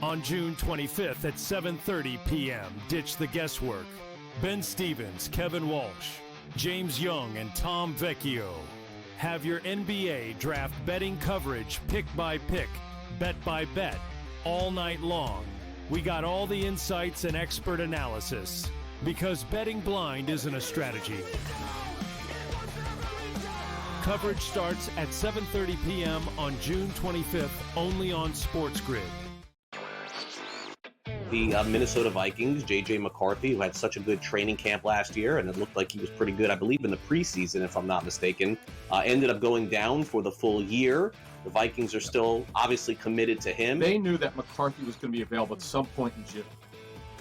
On June 25th at 7:30 p.m., ditch the guesswork. Ben Stevens, Kevin Walsh, James Young, and Tom Vecchio have your NBA draft betting coverage pick by pick, bet by bet, all night long. We got all the insights and expert analysis because betting blind isn't a strategy. Coverage starts at 7:30 p.m. on June 25th, only on SportsGrid. The Minnesota Vikings, J.J. McCarthy, who had such a good training camp last year, and it looked like he was pretty good, I believe, in the preseason, if I'm not mistaken, ended up going down for the full year. The Vikings are still obviously committed to him. They knew that McCarthy was going to be available at some point in June.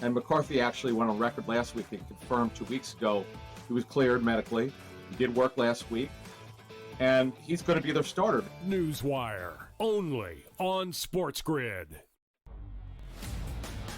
And McCarthy actually went on record last week and confirmed 2 weeks ago he was cleared medically. He did work last week. And he's going to be their starter. Newswire, only on SportsGrid.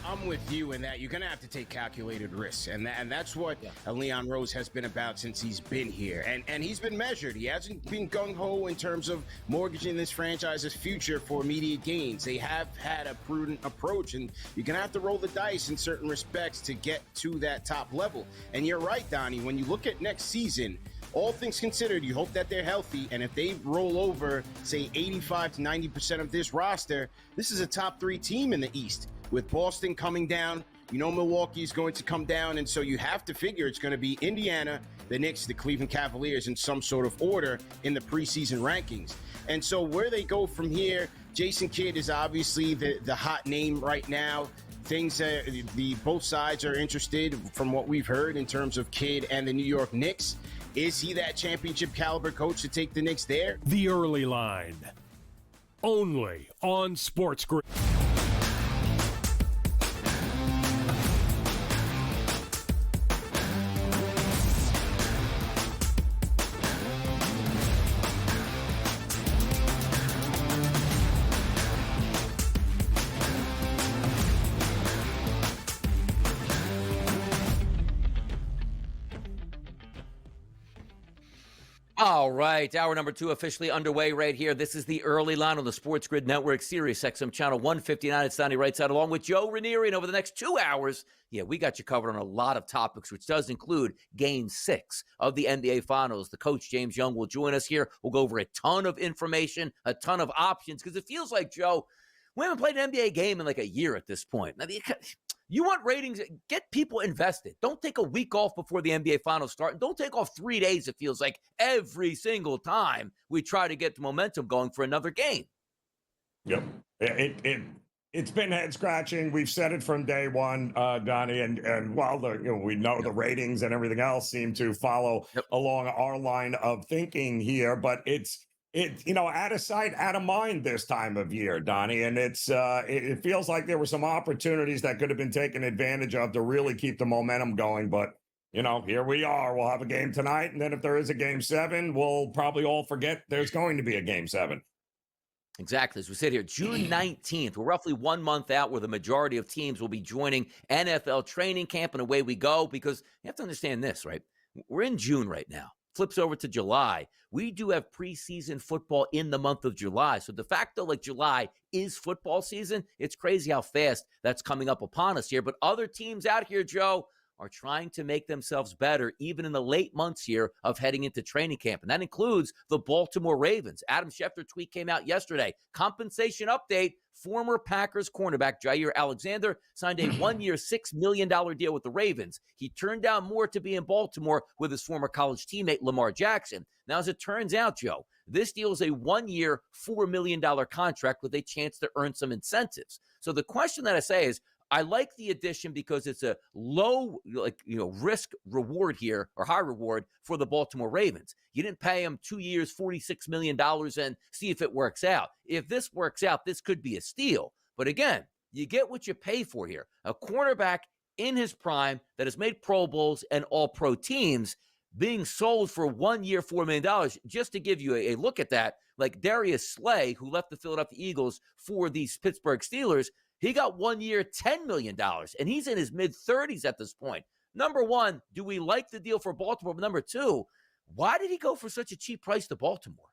I'm with you in that you're going to have to take calculated risks. And that's what Leon Rose has been about since he's been here. And he's been measured. He hasn't been gung-ho in terms of mortgaging this franchise's future for immediate gains. They have had a prudent approach, and you're going to have to roll the dice in certain respects to get to that top level. And you're right, Donnie, when you look at next season, all things considered, you hope that they're healthy, and if they roll over, say, 85 to 90% of this roster, this is a top 3 team in the East. With Boston coming down, you know Milwaukee is going to come down, and so you have to figure it's going to be Indiana, the Knicks, the Cleveland Cavaliers in some sort of order in the preseason rankings. And so where they go from here, Jason Kidd is obviously the hot name right now. Things both sides are interested from what we've heard in terms of Kidd and the New York Knicks. Is he that championship caliber coach to take the Knicks there? The Early Line, only on SportsGrid. All right, hour number 2 officially underway right here. This is the Early Line on the SportsGrid Network, Sirius XM Channel 159. It's Donnie right side along with Joe Ranieri. And over the next 2 hours, we got you covered on a lot of topics, which does include Game 6 of the NBA Finals. The coach, James Young, will join us here. We'll go over a ton of information, a ton of options, because it feels like, Joe, we haven't played an NBA game in like a year at this point. Now, you want ratings, get people invested. Don't take a week off before the NBA Finals start. And don't take off 3 days, it feels like, every single time we try to get the momentum going for another game. Yep. It's been head-scratching. We've said it from day one, Donnie, and while we know the ratings and everything else seem to follow along our line of thinking here, but it's out of sight, out of mind this time of year, Donnie. And it feels like there were some opportunities that could have been taken advantage of to really keep the momentum going. But, here we are. We'll have a game tonight. And then if there is a Game 7, we'll probably all forget there's going to be a Game 7. Exactly. As we sit here, June 19th, we're roughly 1 month out where the majority of teams will be joining NFL training camp, and away we go, because you have to understand this, right? We're in June right now. Flips over to July. We do have preseason football in the month of July. So de facto, like, July is football season. It's crazy how fast that's coming up upon us here. But other teams out here, Joe, are trying to make themselves better even in the late months here of heading into training camp. And that includes the Baltimore Ravens. Adam Schefter tweet came out yesterday. Compensation update. Former Packers cornerback Jair Alexander signed a 1-year, $6 million deal with the Ravens. He turned down more to be in Baltimore with his former college teammate Lamar Jackson. Now, as it turns out, Joe, this deal is a 1-year, $4 million contract with a chance to earn some incentives. So the question that I say is, I like the addition because it's a low, risk reward here, or high reward for the Baltimore Ravens. You didn't pay him 2 years, $46 million and see if it works out. If this works out, this could be a steal. But again, you get what you pay for here. A cornerback in his prime that has made Pro Bowls and all-pro teams being sold for 1 year, $4 million. Just to give you a look at that, like Darius Slay, who left the Philadelphia Eagles for these Pittsburgh Steelers, he got 1 year, $10 million, and he's in his mid-30s at this point. Number one, do we like the deal for Baltimore? But number two, why did he go for such a cheap price to Baltimore?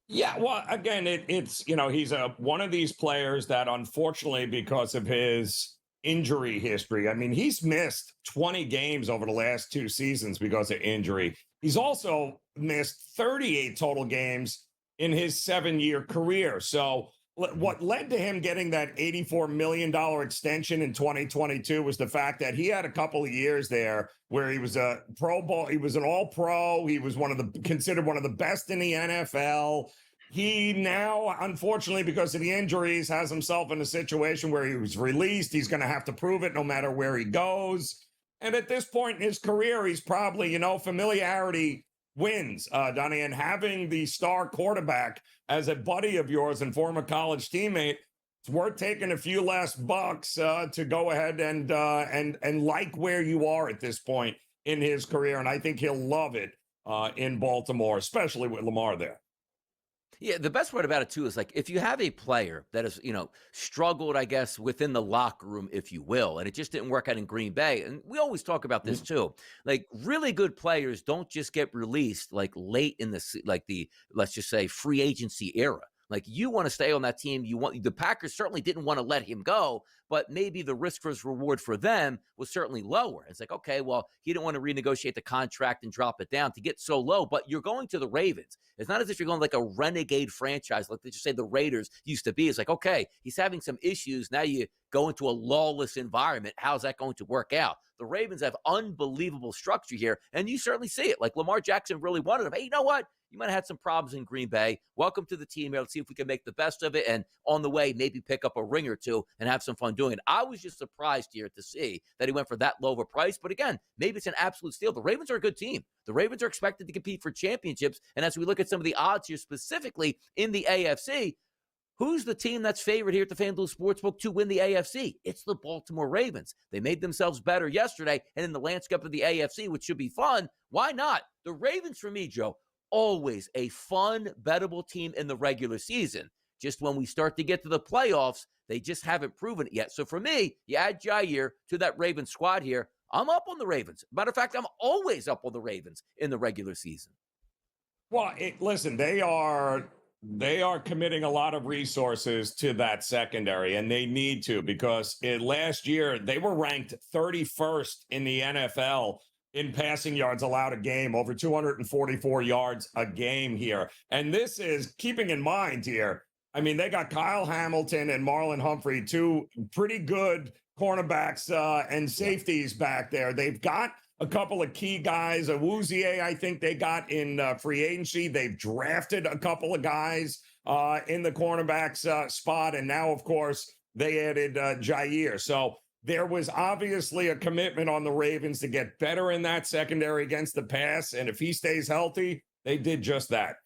Yeah, well, again, it's he's one of these players that unfortunately, because of his injury history, I mean, he's missed 20 games over the last 2 seasons because of injury. He's also missed 38 total games in his 7-year career. So what led to him getting that $84 million extension in 2022 was the fact that he had a couple of years there where he was a Pro Bowl, he was an All Pro, he was considered one of the best in the NFL. He now, unfortunately, because of the injuries, has himself in a situation where he was released. He's going to have to prove it no matter where he goes. And at this point in his career, he's probably, familiarity wins, Donnie. And having the star quarterback as a buddy of yours and former college teammate, it's worth taking a few less bucks to go ahead and like where you are at this point in his career. And I think he'll love it in Baltimore, especially with Lamar there. Yeah, the best part about it too is like if you have a player that has, struggled, I guess, within the locker room, if you will, and it just didn't work out in Green Bay. And we always talk about this too. Like really good players don't just get released like late in the let's just say free agency era. Like you want to stay on that team. The Packers certainly didn't want to let him go, but maybe the risk versus reward for them was certainly lower. It's like, okay, well, he didn't want to renegotiate the contract and drop it down to get so low, but you're going to the Ravens. It's not as if you're going like a renegade franchise, like they just say the Raiders used to be. It's like, okay, he's having some issues. Now you go into a lawless environment. How's that going to work out? The Ravens have unbelievable structure here, and you certainly see it. Like Lamar Jackson really wanted him. Hey, you know what? You might have had some problems in Green Bay. Welcome to the team here. Let's see if we can make the best of it. And on the way, maybe pick up a ring or two and have some fun doing it. I was just surprised here to see that he went for that low of a price. But again, maybe it's an absolute steal. The Ravens are a good team. The Ravens are expected to compete for championships. And as we look at some of the odds here, specifically in the AFC, who's the team that's favored here at the FanDuel Sportsbook to win the AFC? It's the Baltimore Ravens. They made themselves better yesterday. And in the landscape of the AFC, which should be fun, why not? The Ravens, for me, Joe, always a fun, bettable team in the regular season. Just when we start to get to the playoffs, they just haven't proven it yet. So for me, you add Jair to that Ravens squad here, I'm up on the Ravens. Matter of fact, I'm always up on the Ravens in the regular season. Well, listen, they are committing a lot of resources to that secondary, and they need to because last year they were ranked 31st in the NFL in passing yards allowed a game, over 244 yards a game here. And this is keeping in mind here. I mean, they got Kyle Hamilton and Marlon Humphrey, two pretty good cornerbacks and safeties back there. They've got a couple of key guys. Awuzie, I think they got in free agency. They've drafted a couple of guys in the cornerbacks spot. And now, of course, they added Jair. So there was obviously a commitment on the Ravens to get better in that secondary against the pass. And if he stays healthy, they did just that.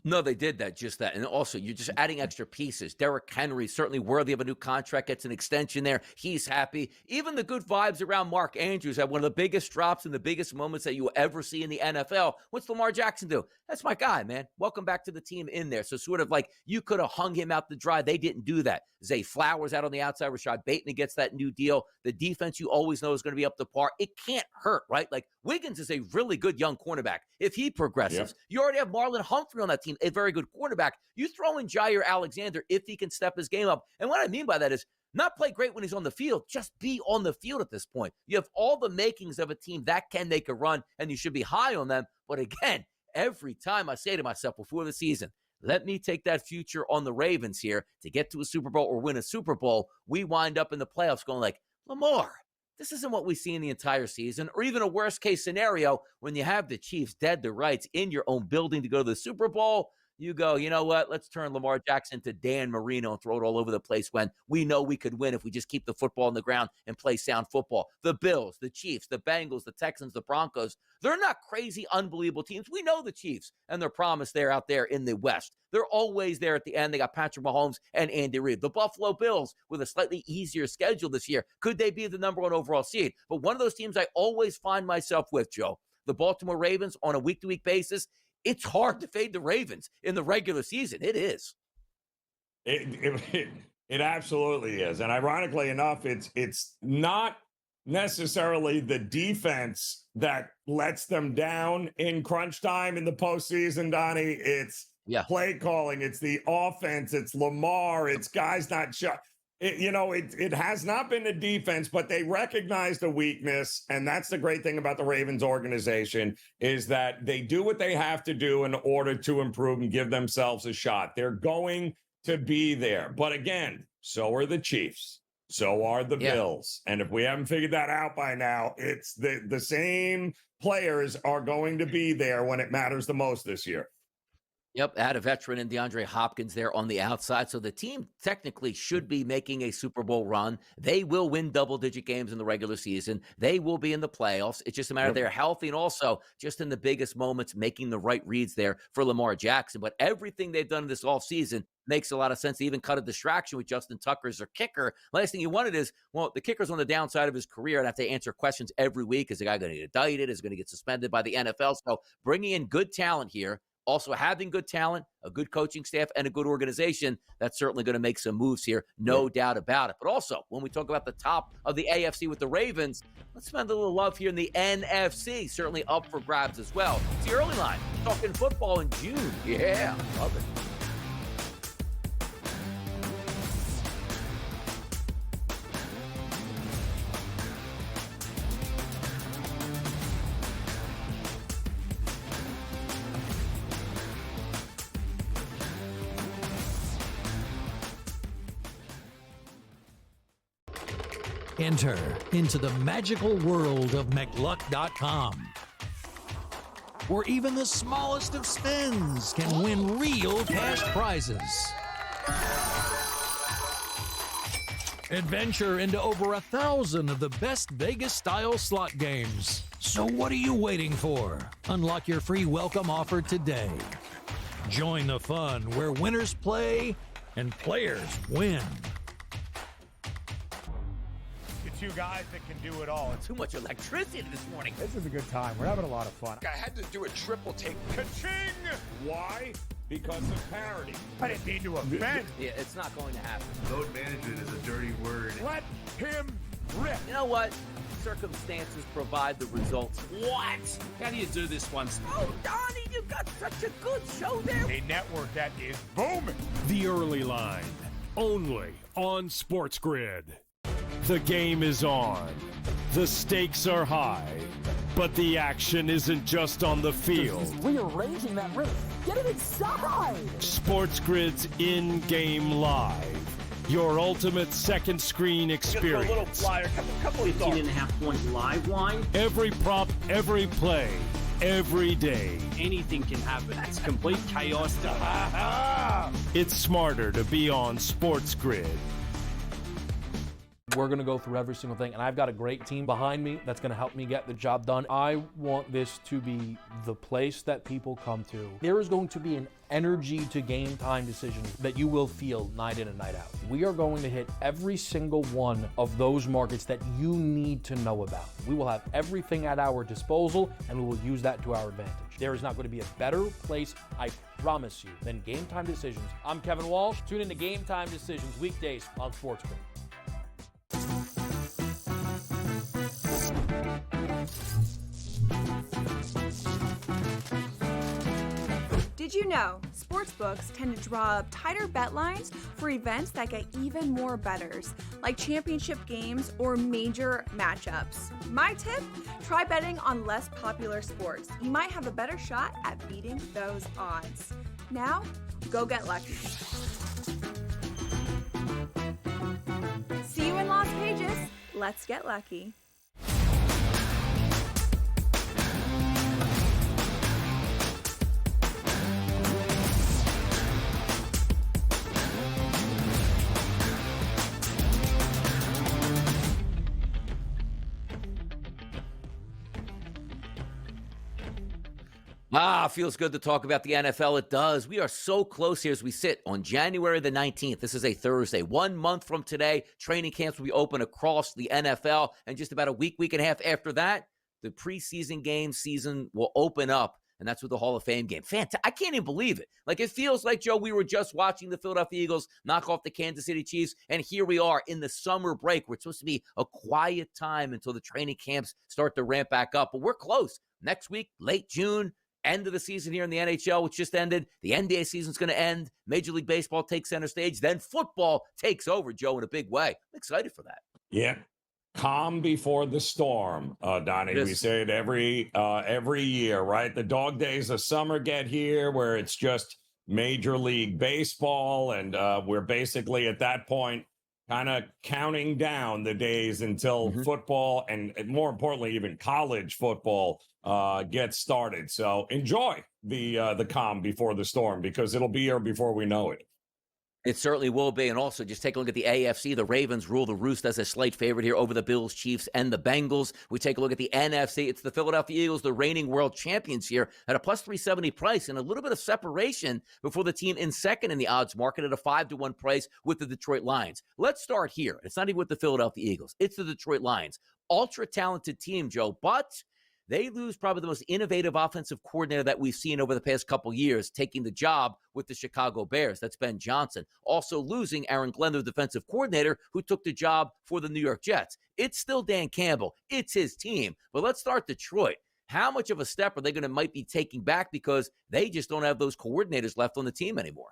No, they did just that. And also, you're just adding extra pieces. Derrick Henry, certainly worthy of a new contract, gets an extension there. He's happy. Even the good vibes around Mark Andrews had one of the biggest drops and the biggest moments that you will ever see in the NFL. What's Lamar Jackson do? That's my guy, man. Welcome back to the team in there. So sort of like you could have hung him out to dry. They didn't do that. Zay Flowers out on the outside. Rashad Bateman gets that new deal. The defense you always know is going to be up to par. It can't hurt, right? Like Wiggins is a really good young cornerback. If he progresses, you already have Marlon Humphrey on that team, a very good cornerback. You throw in Jair Alexander if he can step his game up. And what I mean by that is not play great when he's on the field, just be on the field at this point. You have all the makings of a team that can make a run, and you should be high on them. But again, every time I say to myself before the season, let me take that future on the Ravens here to get to a Super Bowl or win a Super Bowl, we wind up in the playoffs going like, Lamar, this isn't what we see in the entire season, or even a worst-case scenario when you have the Chiefs dead to rights in your own building to go to the Super Bowl. You go, you know what? Let's turn Lamar Jackson to Dan Marino and throw it all over the place when we know we could win if we just keep the football on the ground and play sound football. The Bills, the Chiefs, the Bengals, the Texans, the Broncos, they're not crazy, unbelievable teams. We know the Chiefs and their promise there out there in the West. They're always there at the end. They got Patrick Mahomes and Andy Reid. The Buffalo Bills with a slightly easier schedule this year. Could they be the number one overall seed? But one of those teams I always find myself with, Joe, the Baltimore Ravens on a week-to-week basis, it's hard to fade the Ravens in the regular season. It is. It absolutely is. And ironically enough, it's not necessarily the defense that lets them down in crunch time in the postseason, Donnie. play calling, it's the offense, it's Lamar, it's guys not shot. It has not been the defense, but they recognized a weakness, and that's the great thing about the Ravens organization is that they do what they have to do in order to improve and give themselves a shot. They're going to be there. But again, so are the Chiefs. So are the Bills. And if we haven't figured that out by now, it's the same players are going to be there when it matters the most this year. Yep, add a veteran in DeAndre Hopkins there on the outside. So the team technically should be making a Super Bowl run. They will win double-digit games in the regular season. They will be in the playoffs. It's just a matter of they're healthy and also just in the biggest moments making the right reads there for Lamar Jackson. But everything they've done this offseason makes a lot of sense. They even cut a distraction with Justin Tucker as their kicker. Last thing you wanted is, well, the kicker's on the downside of his career and have to answer questions every week. Is the guy going to get indicted? Is he going to get suspended by the NFL? So bringing in good talent here, also having good talent, a good coaching staff, and a good organization, that's certainly going to make some moves here, no doubt about it. But also, when we talk about the top of the AFC with the Ravens, let's spend a little love here in the NFC, certainly up for grabs as well. It's the early line, talking football in June. Yeah, love it. Enter into the magical world of McLuck.com, where even the smallest of spins can win real cash prizes. Adventure into over 1,000 of the best Vegas-style slot games. So what are you waiting for? Unlock your free welcome offer today. Join the fun where winners play and players win. Two guys that can do it all. Too much electricity this morning. This is a good time. We're having a lot of fun. I had to do a triple take. Ka-ching! Why? Because of parity. I didn't mean to offend. Yeah, it's not going to happen. Load management is a dirty word. Let him rip. You know what? Circumstances provide the results. What? How do you do this once? Oh, Donnie, you got such a good show there. A network that is booming. The Early Line, only on SportsGrid. The game is on. The stakes are high. But the action isn't just on the field. He's rearranging that wrist. Get it inside! SportsGrid's in-game live. Your ultimate second screen experience. Just a little flyer, couple of 15.5-point live line. Every prop, every play, every day. Anything can happen. That's complete chaos. It's smarter to be on SportsGrid. We're going to go through every single thing, and I've got a great team behind me that's going to help me get the job done. I want this to be the place that people come to. There is going to be an energy to game time decisions that you will feel night in and night out. We are going to hit every single one of those markets that you need to know about. We will have everything at our disposal, and we will use that to our advantage. There is not going to be a better place, I promise you, than Game Time Decisions. I'm Kevin Walsh. Tune in to Game Time Decisions weekdays on SportsGrid. Did you know sportsbooks tend to draw up tighter bet lines for events that get even more bettors, like championship games or major matchups? My tip, try betting on less popular sports. You might have a better shot at beating those odds. Now, go get lucky. See you in Las Vegas. Let's get lucky. Feels good to talk about the NFL. It does. We are so close here as we sit on January the 19th. This is a Thursday. 1 month from today, training camps will be open across the NFL. And just about a week and a half after that, the preseason game season will open up. And that's with the Hall of Fame game. Fantastic. I can't even believe it. Like, it feels like, Joe, we were just watching the Philadelphia Eagles knock off the Kansas City Chiefs. And here we are in the summer break where it's supposed to be a quiet time until the training camps start to ramp back up. But we're close. Next week, late June, end of the season here in the NHL, which just ended. The NBA season's going to end. Major League Baseball takes center stage. Then football takes over, Joe, in a big way. I'm excited for that. Yeah. Calm before the storm, Donnie. We say it every year, right? The dog days of summer get here where it's just Major League Baseball, and we're basically at that point kind of counting down the days until football and more importantly, even college football gets started. So enjoy the calm before the storm, because it'll be here before we know it. It certainly will be. And also, just take a look at the AFC. The Ravens rule the roost as a slight favorite here over the Bills, Chiefs, and the Bengals. We take a look at the NFC. It's the Philadelphia Eagles, the reigning world champions here, at a plus 370 price, and a little bit of separation before the team in second in the odds market at a 5-1 price with the Detroit Lions. Let's start here. It's not even with the Philadelphia Eagles. It's the Detroit Lions. Ultra-talented team, Joe, but they lose probably the most innovative offensive coordinator that we've seen over the past couple years, taking the job with the Chicago Bears. That's Ben Johnson. Also losing Aaron Glenn, the defensive coordinator, who took the job for the New York Jets. It's still Dan Campbell. It's his team. But let's start Detroit. How much of a step are they going to might be taking back, because they just don't have those coordinators left on the team anymore?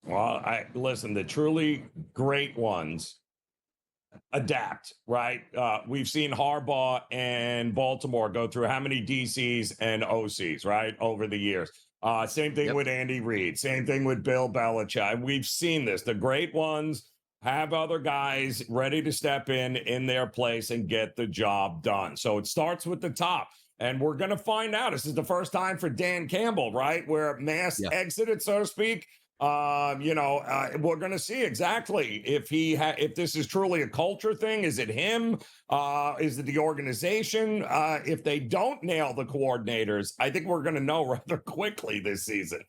Well, listen, the truly great ones adapt, right? We've seen Harbaugh and Baltimore go through how many DCs and OCs, right, over the years. Same thing with Andy Reid. Same thing with Bill Belichick. We've seen this. The great ones have other guys ready to step in their place and get the job done. So it starts with the top. And we're going to find out. This is the first time for Dan Campbell, right, where mass exited, so to speak. We're going to see exactly if this is truly a culture thing. Is it him? Is it the organization? If they don't nail the coordinators, I think we're going to know rather quickly this season.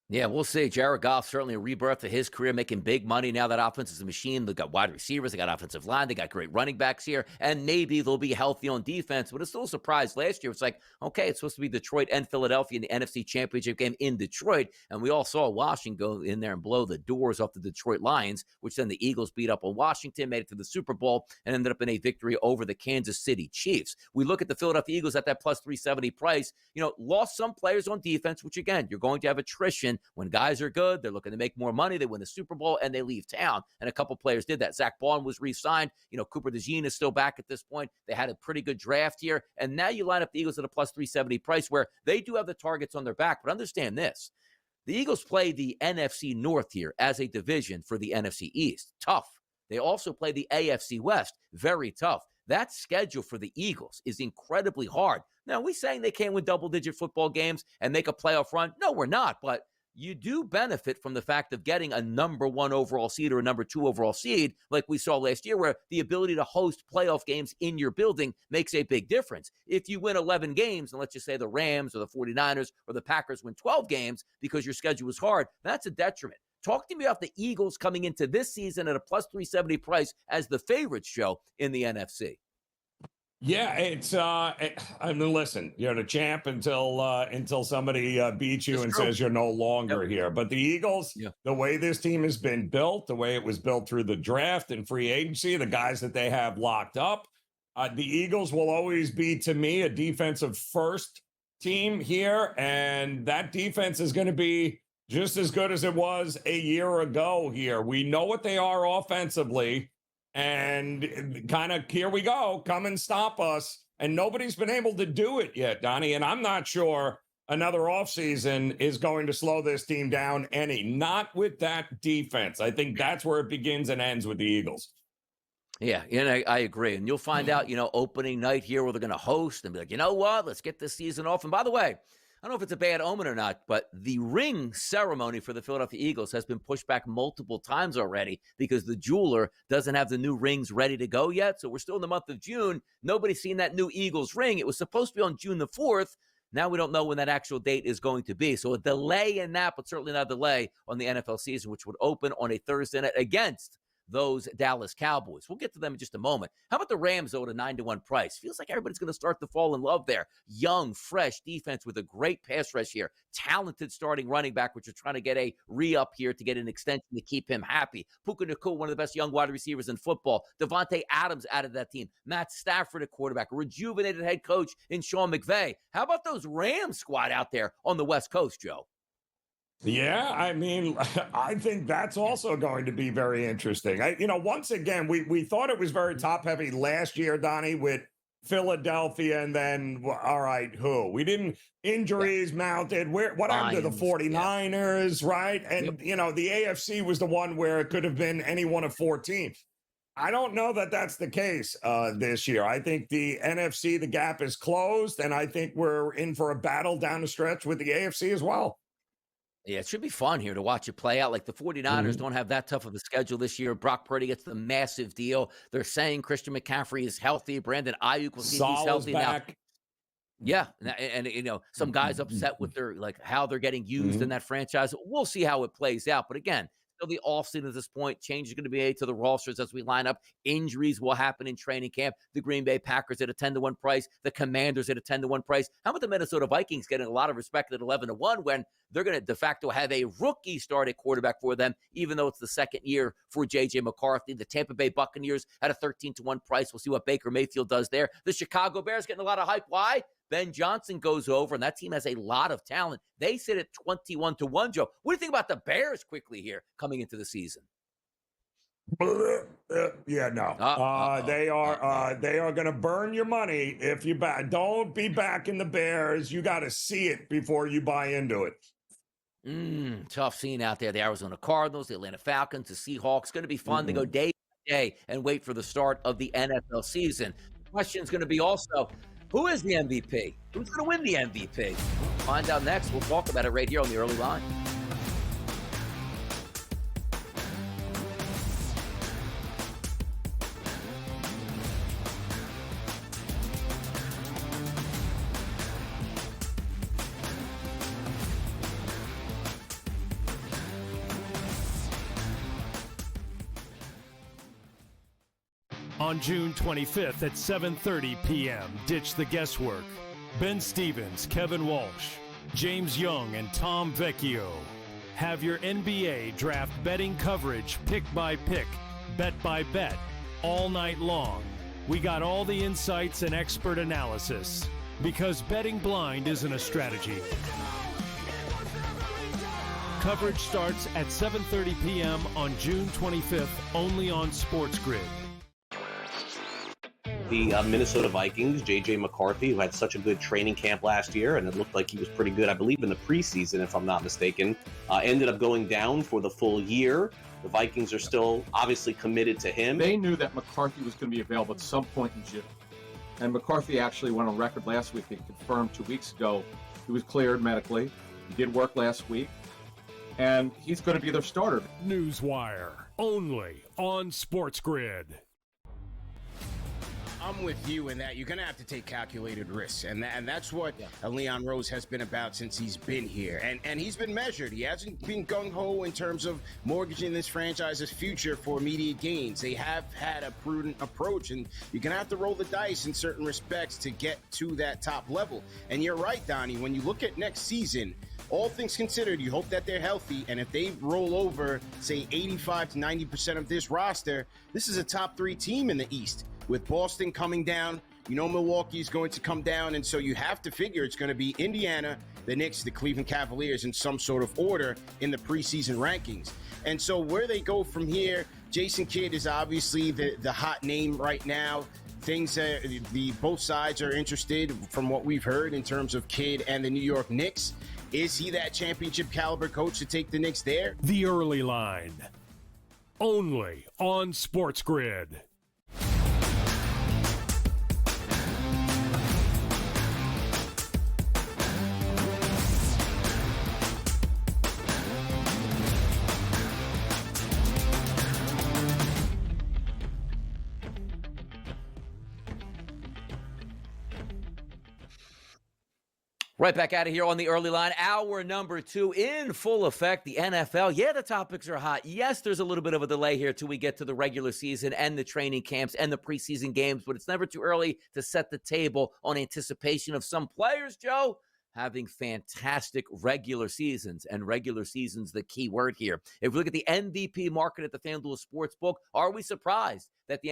Yeah, we'll see. Jared Goff, certainly a rebirth to his career, making big money. Now that offense is a machine. They got wide receivers. They got offensive line. They got great running backs here. And maybe they'll be healthy on defense. But it's still a surprise last year. It's like, okay, it's supposed to be Detroit and Philadelphia in the NFC Championship game in Detroit. And we all saw Washington go in there and blow the doors off the Detroit Lions, which then the Eagles beat up on Washington, made it to the Super Bowl, and ended up in a victory over the Kansas City Chiefs. We look at the Philadelphia Eagles at that plus 370 price. Lost some players on defense, which, again, you're going to have attrition when guys are good. They're looking to make more money. They win the Super Bowl and they leave town. And a couple players did that. Zach Bond was re-signed. Cooper DeJean is still back at this point. They had a pretty good draft here. And now you line up the Eagles at a plus 370 price where they do have the targets on their back. But understand this. The Eagles play the NFC North here as a division for the NFC East. Tough. They also play the AFC West. Very tough. That schedule for the Eagles is incredibly hard. Now, are we saying they can't win double-digit football games and make a playoff run? No, we're not. But you do benefit from the fact of getting a number 1 overall seed or a number 2 overall seed, like we saw last year, where the ability to host playoff games in your building makes a big difference. If you win 11 games, and let's just say the Rams or the 49ers or the Packers win 12 games because your schedule is hard, that's a detriment. Talk to me about the Eagles coming into this season at a plus 370 price as the favorites, Joe, in the NFC. Yeah, it's listen, you're the champ until somebody beats you and says you're no longer here. But the Eagles, the way this team has been built, the way it was built through the draft and free agency, the guys that they have locked up, the Eagles will always be, to me, a defensive first team here. And that defense is going to be just as good as it was a year ago here. We know what they are offensively. And kind of, here we go, come and stop us. And nobody's been able to do it yet, Donnie. And I'm not sure another offseason is going to slow this team down any. Not with that defense. I think that's where it begins and ends with the Eagles. Yeah, and I agree. And you'll find out, opening night here where they're going to host and be like, you know what, let's get this season off. And by the way, I don't know if it's a bad omen or not, but the ring ceremony for the Philadelphia Eagles has been pushed back multiple times already because the jeweler doesn't have the new rings ready to go yet. So we're still in the month of June. Nobody's seen that new Eagles ring. It was supposed to be on June the 4th. Now we don't know when that actual date is going to be. So a delay in that, but certainly not a delay on the NFL season, which would open on a Thursday night against those Dallas Cowboys. We'll get to them in just a moment. How about the Rams, though, at a 9-1 price? Feels like everybody's going to start to fall in love there. Young, fresh defense with a great pass rush here. Talented starting running back, which are trying to get a re-up here to get an extension to keep him happy. Puka Nacua, one of the best young wide receivers in football. Devontae Adams out of that team. Matt Stafford at quarterback. A rejuvenated head coach in Sean McVay. How about those Rams squad out there on the West Coast, Joe? Yeah, I mean, I think that's also going to be very interesting. Once again, we thought it was very top heavy last year, Donnie, with Philadelphia, and then, all right, who? We didn't, injuries mounted. What happened to the 49ers, right? And, the AFC was the one where it could have been any one of 4 teams. I don't know that that's the case this year. I think the NFC, the gap is closed, and I think we're in for a battle down the stretch with the AFC as well. Yeah, it should be fun here to watch it play out. Like the 49ers don't have that tough of a schedule this year. Brock Purdy gets the massive deal. They're saying Christian McCaffrey is healthy. Brandon Ayuk will see if he's healthy back. now. Yeah, and some guys upset with their how they're getting used in that franchise. We'll see how it plays out. But again, still the offseason at this point. Change is going to be made to the rosters as we line up. Injuries will happen in training camp. The Green Bay Packers at a 10-1 price. The Commanders at a 10-1 price. How about the Minnesota Vikings getting a lot of respect at 11-1 when they're going to de facto have a rookie starting quarterback for them, even though it's the second year for J.J. McCarthy. The Tampa Bay Buccaneers at a 13-1 price. We'll see what Baker Mayfield does there. The Chicago Bears getting a lot of hype. Why? Ben Johnson goes over, and that team has a lot of talent. They sit at 21-1, Joe. What do you think about the Bears quickly here coming into the season? Yeah, no. They are going to burn your money if you back. Don't be backing the Bears. You got to see it before you buy into it. Tough scene out there. The Arizona Cardinals, the Atlanta Falcons, the Seahawks. Going to be fun to go day by day and wait for the start of the NFL season. The question's going to be also, who is the MVP? Who's going to win the MVP? We'll find out next. We'll talk about it right here on the early line. On June 25th at 7:30 p.m., ditch the guesswork. Ben Stevens, Kevin Walsh, James Young, and Tom Vecchio have your NBA draft betting coverage pick by pick, bet by bet, all night long. We got all the insights and expert analysis because betting blind isn't a strategy. Coverage starts at 7:30 p.m. on June 25th, only on SportsGrid. The Minnesota Vikings, J.J. McCarthy, who had such a good training camp last year, and it looked like he was pretty good, I believe, in the preseason, if I'm not mistaken, ended up going down for the full year. The Vikings are still obviously committed to him. They knew that McCarthy was going to be available at some point in June. And McCarthy actually went on record last week and confirmed 2 weeks ago he was cleared medically. He did work last week. And he's going to be their starter. Newswire, only on SportsGrid. I'm with you in that you're going to have to take calculated risks. And that's what Leon Rose has been about since he's been here. And he's been measured. He hasn't been gung-ho in terms of mortgaging this franchise's future for immediate gains. They have had a prudent approach, and you're going to have to roll the dice in certain respects to get to that top level. And you're right, Donnie, when you look at next season, all things considered, you hope that they're healthy, and if they roll over, say, 85 to 90% of this roster, this is a top 3 team in the East. With Boston coming down, Milwaukee is going to come down, and so you have to figure it's going to be Indiana, the Knicks, the Cleveland Cavaliers in some sort of order in the preseason rankings. And so where they go from here, Jason Kidd is obviously the hot name right now. Things that both sides are interested from what we've heard in terms of Kidd and the New York Knicks. Is he that championship caliber coach to take the Knicks there? The early line, only on SportsGrid. Right back out of here on the early line. Hour number 2 in full effect. The NFL. Yeah, the topics are hot. Yes, there's a little bit of a delay here till we get to the regular season and the training camps and the preseason games, but it's never too early to set the table on anticipation of some players, Joe, having fantastic regular seasons, and regular season's the key word here. If we look at the MVP market at the FanDuel Sportsbook, are we surprised that the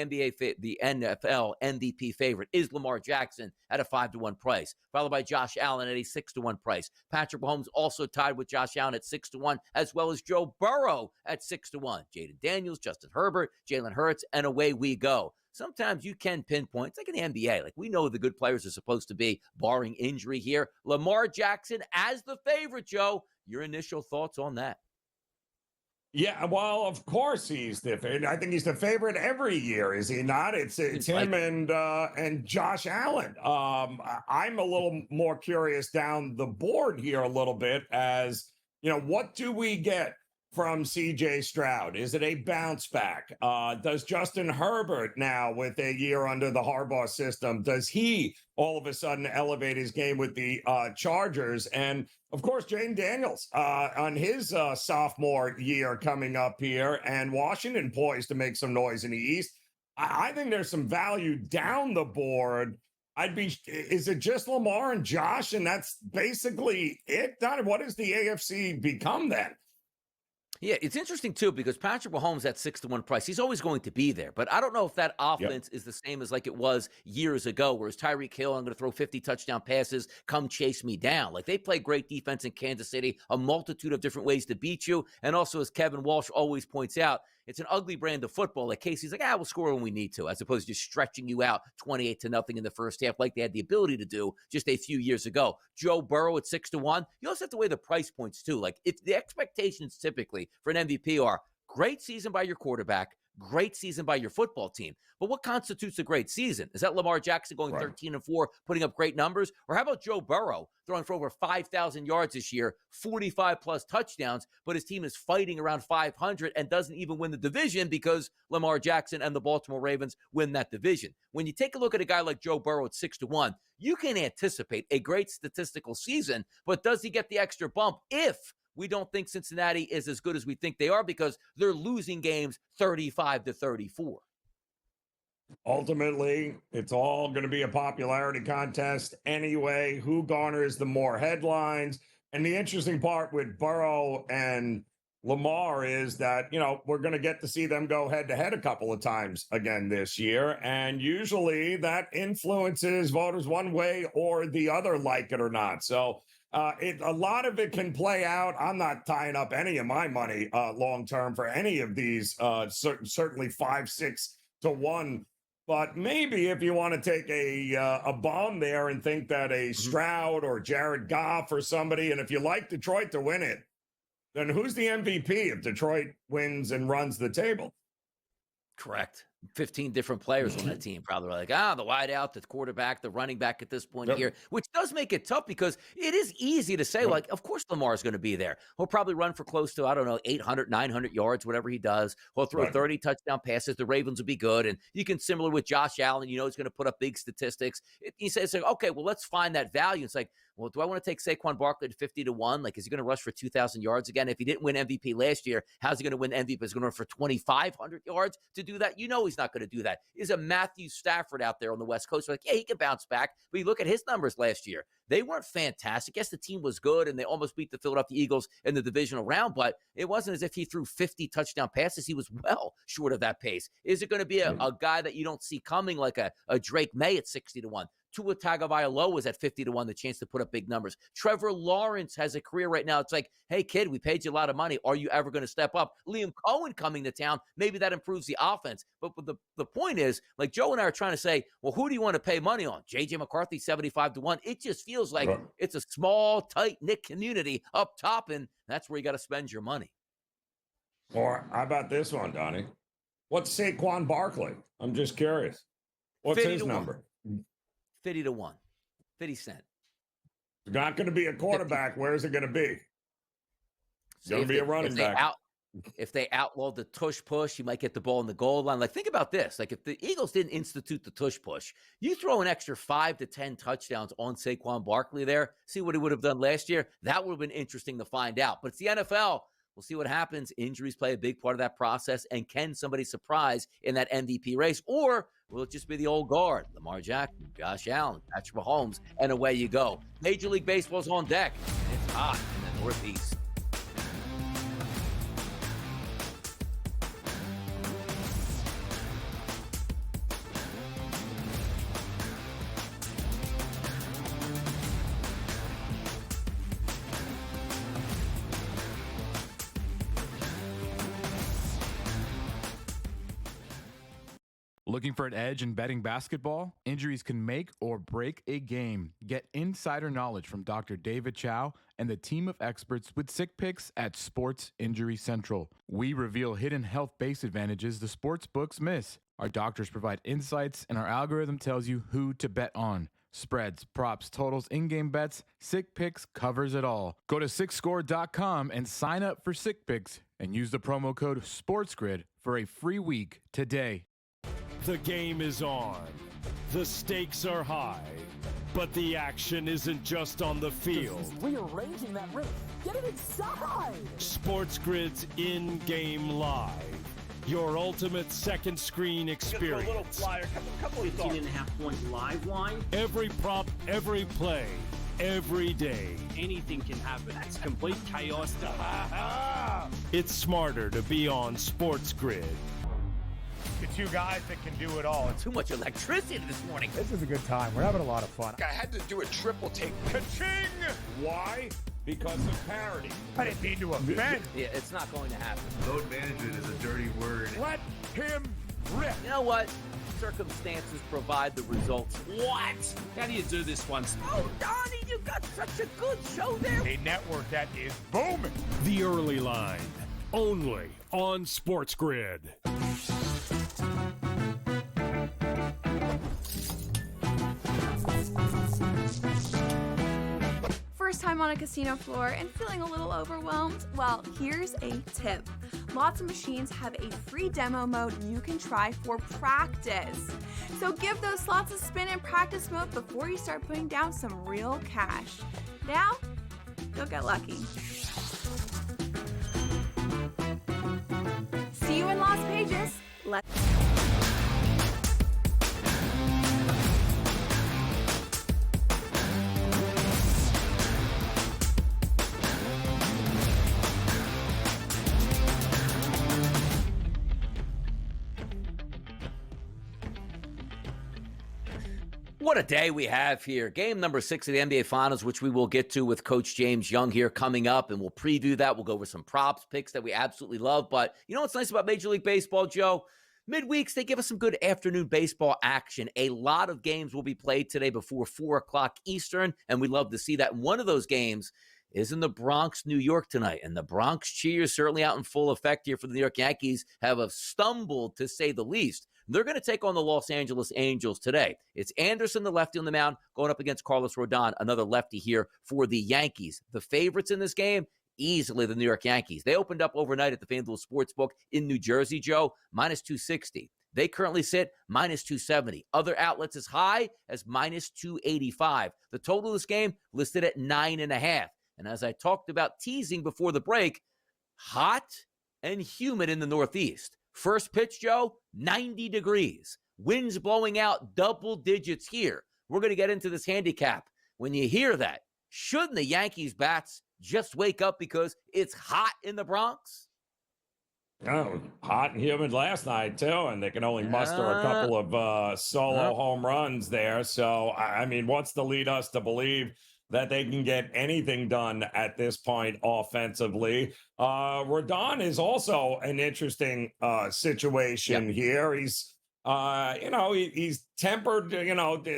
NFL MVP favorite is Lamar Jackson at a 5-1 price, followed by Josh Allen at a 6-1 price? Patrick Mahomes also tied with Josh Allen at 6-1, as well as Joe Burrow at 6-1. Jaden Daniels, Justin Herbert, Jalen Hurts, and away we go. Sometimes you can pinpoint, it's like in the NBA. Like, we know the good players are supposed to be, barring injury here. Lamar Jackson as the favorite, Joe. Your initial thoughts on that? Yeah, well, of course he's the favorite. I think he's the favorite every year, is he not? It's him and Josh Allen. I'm a little more curious down the board here a little bit as, what do we get from CJ Stroud? Is it a bounce back? Does Justin Herbert now, with a year under the Harbaugh system, does he all of a sudden elevate his game with the Chargers? And of course, Jaden Daniels on his sophomore year coming up here, and Washington poised to make some noise in the East. I think there's some value down the board. Is it just Lamar and Josh, and that's basically it? Donnie, what does the AFC become then? Yeah, it's interesting, too, because Patrick Mahomes at 6-1 price, he's always going to be there. But I don't know if that offense is the same as like it was years ago, whereas Tyreek Hill, I'm going to throw 50 touchdown passes, come chase me down. Like, they play great defense in Kansas City, a multitude of different ways to beat you. And also, as Kevin Walsh always points out, it's an ugly brand of football. Like Casey's like, we'll score when we need to, as opposed to just stretching you out 28-0 in the first half, like they had the ability to do just a few years ago. Joe Burrow at 6-1. You also have to weigh the price points too. Like, if the expectations typically for an MVP are great season by your quarterback, great season by your football team. But what constitutes a great season? Is that Lamar Jackson going 13-4, putting up great numbers? Or how about Joe Burrow throwing for over 5,000 yards this year, 45-plus touchdowns, but his team is fighting around 500 and doesn't even win the division because Lamar Jackson and the Baltimore Ravens win that division? When you take a look at a guy like Joe Burrow at 6-1, you can anticipate a great statistical season, but does he get the extra bump if we don't think Cincinnati is as good as we think they are because they're losing games 35-34? Ultimately, it's all going to be a popularity contest anyway. Who garners the more headlines? And the interesting part with Burrow and Lamar is that, we're going to get to see them go head-to-head a couple of times again this year. And usually that influences voters one way or the other, like it or not. So a lot of it can play out. I'm not tying up any of my money long-term for any of these, certainly 5-6 to 1. But maybe if you want to take a bomb there and think that a Stroud or Jared Goff or somebody, and if you like Detroit to win it, then who's the MVP if Detroit wins and runs the table? Correct. 15 different players on that team probably like, the wide out, the quarterback, the running back at this point here, which does make it tough because it is easy to say, like, of course Lamar is going to be there. He'll probably run for close to, 800, 900 yards, whatever he does. He'll throw 30 touchdown passes. The Ravens will be good. And you can, similar with Josh Allen, he's going to put up big statistics. He says, okay, well, let's find that value. It's like, well, do I want to take Saquon Barkley to 50-1? Like, is he going to rush for 2,000 yards again? If he didn't win MVP last year, how's he going to win MVP? Is he going to run for 2,500 yards to do that? He's not going to do that. Is a Matthew Stafford out there on the West Coast? Like, yeah, he can bounce back. But you look at his numbers last year. They weren't fantastic. Yes, the team was good, and they almost beat the Philadelphia Eagles in the divisional round, but it wasn't as if he threw 50 touchdown passes. He was well short of that pace. Is it going to be a guy that you don't see coming like a Drake May at 60-1? Tua Tagovailoa was at 50-1, the chance to put up big numbers. Trevor Lawrence has a career right now. It's like, hey, kid, we paid you a lot of money. Are you ever going to step up? Liam Cohen coming to town. Maybe that improves the offense. But the point is, like Joe and I are trying to say, well, who do you want to pay money on? J.J. McCarthy, 75-1. It just feels like it's a small, tight-knit community up top, and that's where you got to spend your money. Or how about this one, Donnie? What's Saquon Barkley? I'm just curious. What's his number? 50-1. 50 cents. It's not going to be a quarterback. Where's it going to be? It's going to be a running back. if they outlawed the tush push, you might get the ball in the goal line. Like, think about this. Like, if the Eagles didn't institute the tush push, you throw an extra 5 to 10 touchdowns on Saquon Barkley there, see what he would have done last year. That would have been interesting to find out. But it's the NFL. We'll see what happens. Injuries play a big part of that process. And can somebody surprise in that MVP race? Or will it just be the old guard? Lamar Jackson, Josh Allen, Patrick Mahomes, and away you go. Major League Baseball's on deck. It's hot in the Northeast. Looking for an edge in betting basketball? Injuries can make or break a game. Get insider knowledge from Dr. David Chow and the team of experts with Sick Picks at Sports Injury Central. We reveal hidden health-based advantages the sports books miss. Our doctors provide insights, and our algorithm tells you who to bet on. Spreads, props, totals, in-game bets, Sick Picks covers it all. Go to SickScore.com and sign up for Sick Picks and use the promo code SportsGrid for a free week today. The game is on. The stakes are high. But the action isn't just on the field. Rearranging that rhythm. Get it inside! SportsGrid's in-game live. Your ultimate second screen experience. A little flyer, couple 18.5-point live line. Every prop, every play, every day. Anything can happen. That's complete chaos. It's smarter to be on SportsGrid. The two guys that can do it all. Too much electricity this morning. This is a good time. We're having a lot of fun. I had to do a triple take. Ka-ching! Why? Because of parity. I didn't mean to offend. Yeah, it's not going to happen. Load management is a dirty word. Let him rip. You know what? Circumstances provide the results. What? How do you do this one? Oh, Donnie, you got such a good show there. A network that is booming. The early line, only on SportsGrid. First time on a casino floor and feeling a little overwhelmed? Well, here's a tip. Lots of machines have a free demo mode you can try for practice. So give those slots a spin in practice mode before you start putting down some real cash. Now, go get lucky. See you in Las Vegas. What a day we have here. Game number 6 of the NBA Finals, which we will get to with Coach James Young here coming up, and we'll preview that. We'll go over some props, picks that we absolutely love. But you know what's nice about Major League Baseball, Joe? Midweeks, they give us some good afternoon baseball action. A lot of games will be played today before 4 o'clock Eastern, and we love to see that. And one of those games is in the Bronx, New York tonight. And the Bronx cheers certainly out in full effect here for the New York Yankees have stumbled, to say the least. They're going to take on the Los Angeles Angels today. It's Anderson, the lefty on the mound, going up against Carlos Rodon, another lefty here for the Yankees. The favorites in this game, easily the New York Yankees. They opened up overnight at the FanDuel Sportsbook in New Jersey, Joe, minus 260. They currently sit minus 270. Other outlets as high as minus 285. The total of this game listed at 9.5. And as I talked about teasing before the break, hot and humid in the Northeast. First pitch, Joe, 90 degrees. Winds blowing out double digits here. We're going to get into this handicap. When you hear that, shouldn't the Yankees bats just wake up because it's hot in the Bronx? Oh, hot and humid last night, too, and they can only muster a couple of solo home runs there. So, I mean, what's to lead us to believe that they can get anything done at this point offensively? Rodon is also an interesting situation here. He's, he's tempered,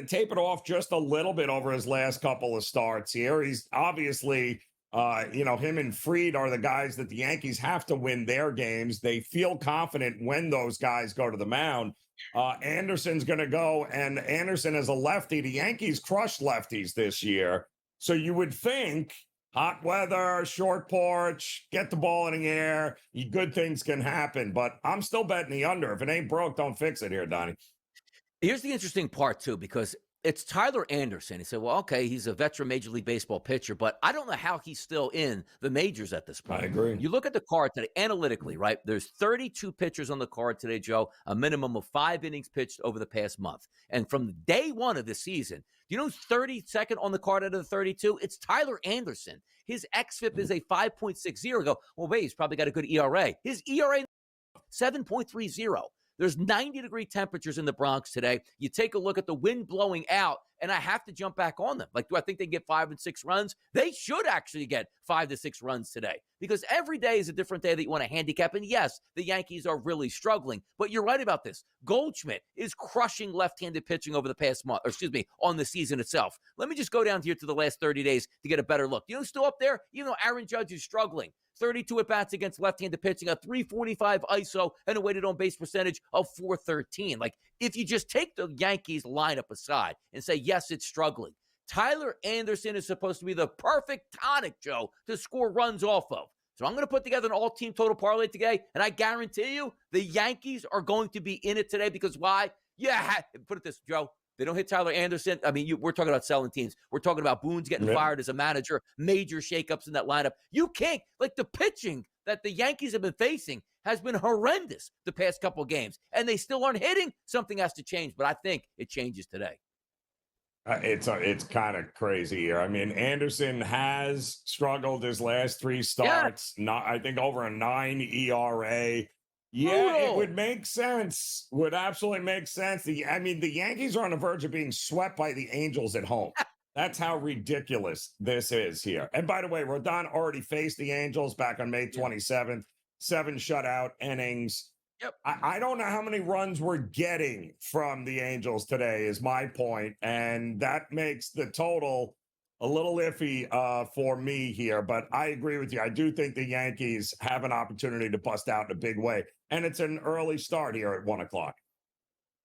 tapered off just a little bit over his last couple of starts here. He's obviously, him and Fried are the guys that the Yankees have to win their games. They feel confident when those guys go to the mound. Anderson's going to go, and Anderson is a lefty. The Yankees crushed lefties this year. So you would think hot weather, short porch, get the ball in the air. Good things can happen, but I'm still betting the under. If it ain't broke, don't fix it here, Donnie. Here's the interesting part, too, because it's Tyler Anderson. He said, well, okay, he's a veteran Major League Baseball pitcher, but I don't know how he's still in the majors at this point. I agree. You look at the card today, analytically, right? There's 32 pitchers on the card today, Joe, a minimum of 5 innings pitched over the past month. And from day one of the season, do you know who's 32nd on the card out of the 32? It's Tyler Anderson. His xFIP is a 5.60. Go, well, wait, he's probably got a good ERA. His ERA, 7.30. There's 90-degree temperatures in the Bronx today. You take a look at the wind blowing out, and I have to jump back on them. Like, do I think they get 5 and 6 runs? They should actually get 5 to 6 runs today because every day is a different day that you want to handicap. And yes, the Yankees are really struggling, but you're right about this. Goldschmidt is crushing left-handed pitching over the past month, on the season itself. Let me just go down here to the last 30 days to get a better look. You know who's still up there? Even though Aaron Judge is struggling. 32 at-bats against left-handed pitching, a 345 ISO, and a weighted on-base percentage of 413. Like, if you just take the Yankees lineup aside and say, yes, it's struggling, Tyler Anderson is supposed to be the perfect tonic, Joe, to score runs off of. So I'm going to put together an all-team total parlay today, and I guarantee you the Yankees are going to be in it today because why? Yeah, put it this, Joe. They don't hit Tyler Anderson. I mean, we're talking about selling teams. We're talking about Boone's getting fired as a manager, major shakeups in that lineup. You can't, like the pitching that the Yankees have been facing has been horrendous the past couple of games, and they still aren't hitting. Something has to change, but I think it changes today. It's kind of crazy here. I mean, Anderson has struggled his last 3 starts. Not, I think over a 9 ERA. Yeah, it would make sense. Would absolutely make sense. The Yankees are on the verge of being swept by the Angels at home. That's how ridiculous this is here. And by the way, Rodon already faced the Angels back on May 27th. 7 shutout innings. Yep. I don't know how many runs we're getting from the Angels today is my point, and that makes the total a little iffy for me here, but I agree with you. I do think the Yankees have an opportunity to bust out in a big way, and it's an early start here at 1 o'clock.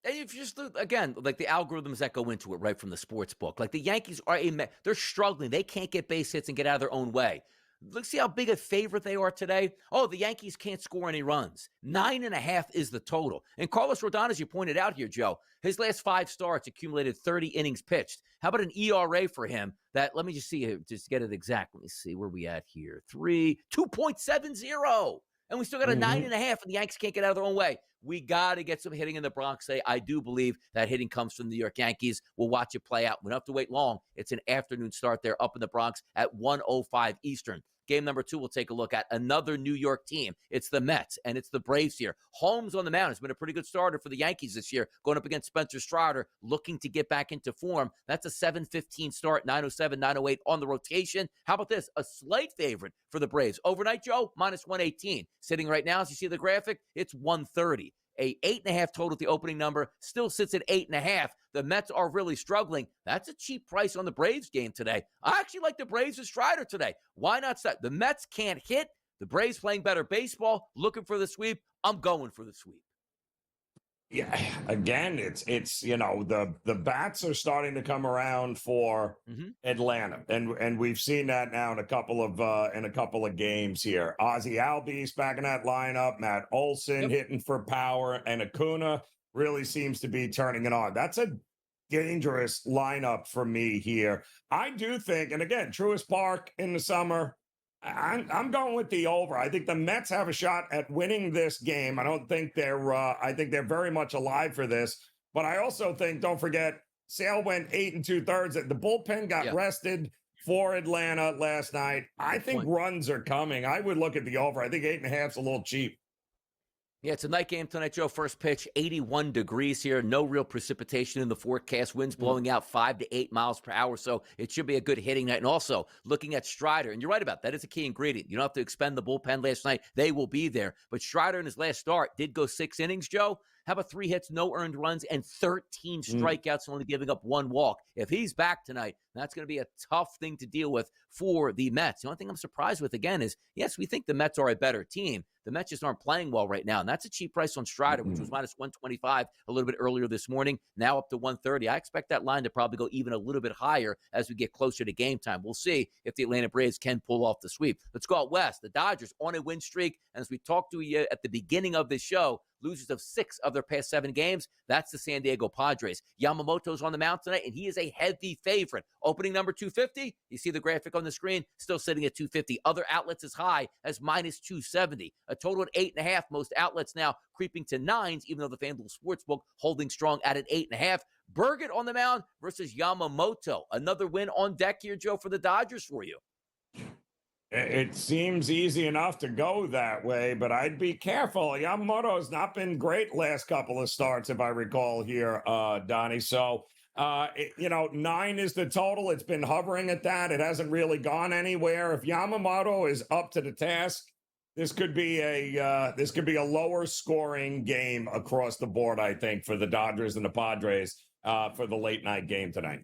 And if you just, again, like the algorithms that go into it right from the sports book, like the Yankees are they're struggling. They can't get base hits and get out of their own way. Let's see how big a favorite they are today. Oh, the Yankees can't score any runs. 9.5 is the total. And Carlos Rodon, as you pointed out here, Joe, his last 5 starts accumulated 30 innings pitched. How about an ERA for him that, let me just see, just get it exact. Let me see where we at here. 2.70. And we still got a 9.5, and the Yankees can't get out of their own way. We got to get some hitting in the Bronx. I do believe that hitting comes from the New York Yankees. We'll watch it play out. We don't have to wait long. It's an afternoon start there up in the Bronx at 1:05 Eastern. Game number 2, we'll take a look at another New York team. It's the Mets, and it's the Braves here. Holmes on the mound has been a pretty good starter for the Yankees this year, going up against Spencer Strider, looking to get back into form. That's a 7:15 start, 9:07, 9:08 on the rotation. How about this? A slight favorite for the Braves. Overnight, Joe, minus 118. Sitting right now, as you see the graphic, it's 130. A 8.5 total at the opening number, still sits at 8.5. The Mets are really struggling. That's a cheap price on the Braves game today. I actually like the Braves as Strider today. Why not start? The Mets can't hit. The Braves playing better baseball, looking for the sweep. I'm going for the sweep. Yeah, again, it's the bats are starting to come around for Atlanta, and we've seen that now in a couple of games here. Ozzie Albies back in that lineup, Matt Olson hitting for power, and Acuna really seems to be turning it on. That's a dangerous lineup for me here. I do think, and again, Truist Park in the summer. I'm going with the over. I think the Mets have a shot at winning this game. I don't think they're I think they're very much alive for this. But I also think, don't forget, Sale went 8 2/3. The bullpen got rested for Atlanta last night. I think runs are coming. I would look at the over. I think 8.5 is a little cheap. Yeah, it's a night game tonight, Joe. First pitch, 81 degrees here. No real precipitation in the forecast. Winds blowing out 5 to 8 miles per hour. So it should be a good hitting night. And also looking at Strider, and you're right about that. Is a key ingredient. You don't have to expend the bullpen last night. They will be there. But Strider in his last start did go 6 innings, Joe. How about 3 hits, no earned runs, and 13 strikeouts, only giving up 1 walk? If he's back tonight, that's going to be a tough thing to deal with for the Mets. The only thing I'm surprised with, again, is, yes, we think the Mets are a better team. The Mets just aren't playing well right now, and that's a cheap price on Strider, which was minus 125 a little bit earlier this morning, now up to 130. I expect that line to probably go even a little bit higher as we get closer to game time. We'll see if the Atlanta Braves can pull off the sweep. Let's go out west. The Dodgers on a win streak, and as we talked to you at the beginning of this show, losers of 6 of their past 7 games. That's the San Diego Padres. Yamamoto's on the mound tonight, and he is a heavy favorite. Opening number 250. You see the graphic on the screen, still sitting at 250. Other outlets as high as minus 270. A total at 8.5. Most outlets now creeping to 9s, even though the FanDuel Sportsbook holding strong at an 8.5. Burgett on the mound versus Yamamoto. Another win on deck here, Joe, for the Dodgers for you. It seems easy enough to go that way, but I'd be careful. Yamamoto has not been great last couple of starts, if I recall here, Donnie. So, 9 is the total. It's been hovering at that. It hasn't really gone anywhere. If Yamamoto is up to the task, this could be a lower scoring game across the board, I think, for the Dodgers and the Padres for the late night game tonight.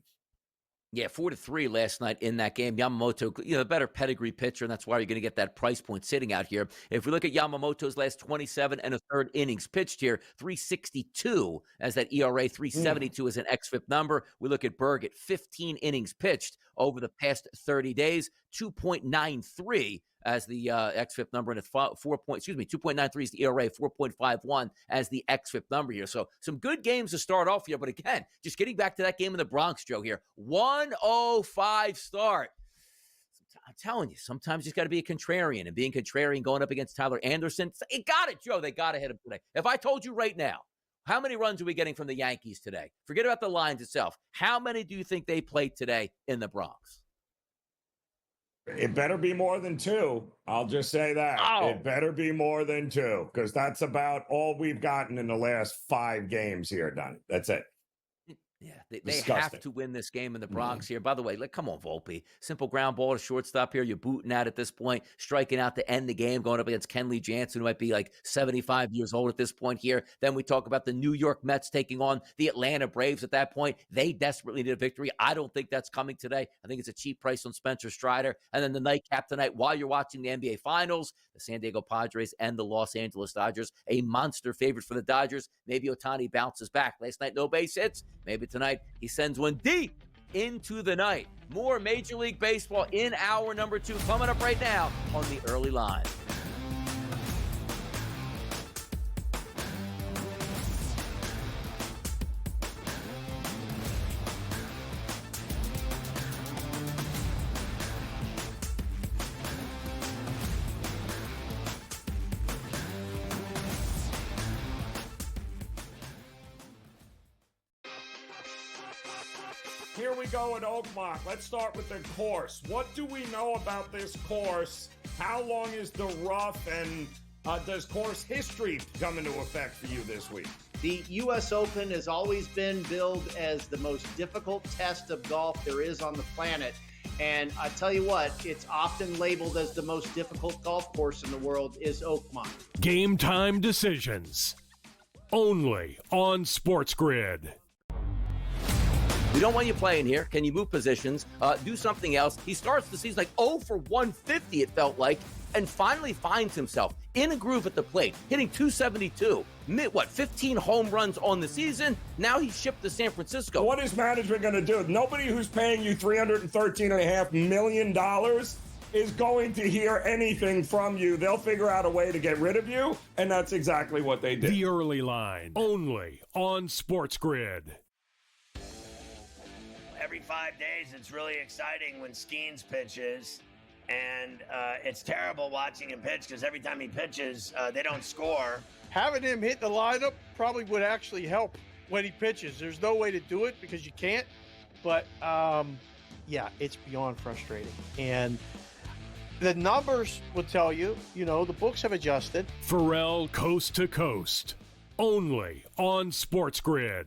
Yeah, 4-3 last night in that game. Yamamoto, the better pedigree pitcher, and that's why you're going to get that price point sitting out here. If we look at Yamamoto's last 27 and a third innings pitched here, 362 as that ERA, 372 as an xFIP number. We look at Burgett, 15 innings pitched over the past 30 days, 2.93 as the xFIP number, and 2.93 is the ERA, 4.51 as the xFIP number here. So some good games to start off here, but again, just getting back to that game in the Bronx, Joe, here, 105 start. I'm telling you, sometimes you just got to be a contrarian, and being contrarian going up against Tyler Anderson, it got it, Joe. They got to hit him today. If I told you right now, how many runs are we getting from the Yankees today? Forget about the lines itself. How many do you think they played today in the Bronx? It better be more than 2. I'll just say that. Oh. It better be more than 2, because that's about all we've gotten in the last 5 games here, Donnie. That's it. Yeah, they have to win this game in the Bronx here. By the way, come on, Volpe. Simple ground ball to shortstop here. You're booting out at this point, striking out to end the game, going up against Kenley Jansen, who might be like 75 years old at this point here. Then we talk about the New York Mets taking on the Atlanta Braves at that point. They desperately need a victory. I don't think that's coming today. I think it's a cheap price on Spencer Strider. And then the nightcap tonight, while you're watching the NBA Finals, the San Diego Padres and the Los Angeles Dodgers, a monster favorite for the Dodgers. Maybe Ohtani bounces back. Last night, no base hits. Maybe tonight he sends one deep into the night. More Major League Baseball in hour number 2 coming up right now on the early line. Here we go at Oakmont. Let's start with the course. What do we know about this course? How long is the rough, and does course history come into effect for you this week? The U.S. Open has always been billed as the most difficult test of golf there is on the planet. And I tell you what, it's often labeled as the most difficult golf course in the world is Oakmont. Game time decisions. Only on SportsGrid. We don't want you playing here. Can you move positions? Do something else. He starts the season like 0 for 150, it felt like, and finally finds himself in a groove at the plate, hitting 272. 15 home runs on the season? Now he's shipped to San Francisco. What is management going to do? Nobody who's paying you $313.5 million is going to hear anything from you. They'll figure out a way to get rid of you, and that's exactly what they did. The early line, only on SportsGrid. Every 5 days, it's really exciting when Skeens pitches, and it's terrible watching him pitch because every time he pitches, they don't score. Having him hit the lineup probably would actually help when he pitches. There's no way to do it because you can't, but yeah, it's beyond frustrating. And the numbers will tell you, the books have adjusted. Pharrell coast to coast, only on SportsGrid.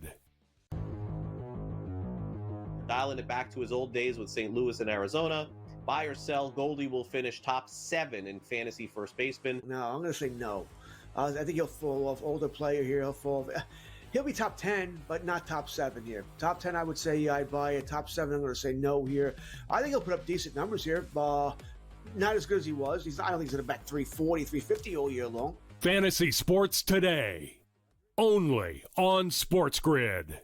Dialing it back to his old days with St. Louis and Arizona. Buy or sell, Goldie will finish top 7 in fantasy first baseman. No, I'm going to say no. I think he'll fall off. Older player here, he'll be top 10, but not top 7 here. Top 10, I would say, yeah, I'd buy it. Top 7, I'm going to say no here. I think he'll put up decent numbers here. Not as good as he was. I don't think he's going to bat 340, 350 all year long. Fantasy Sports Today, only on SportsGrid.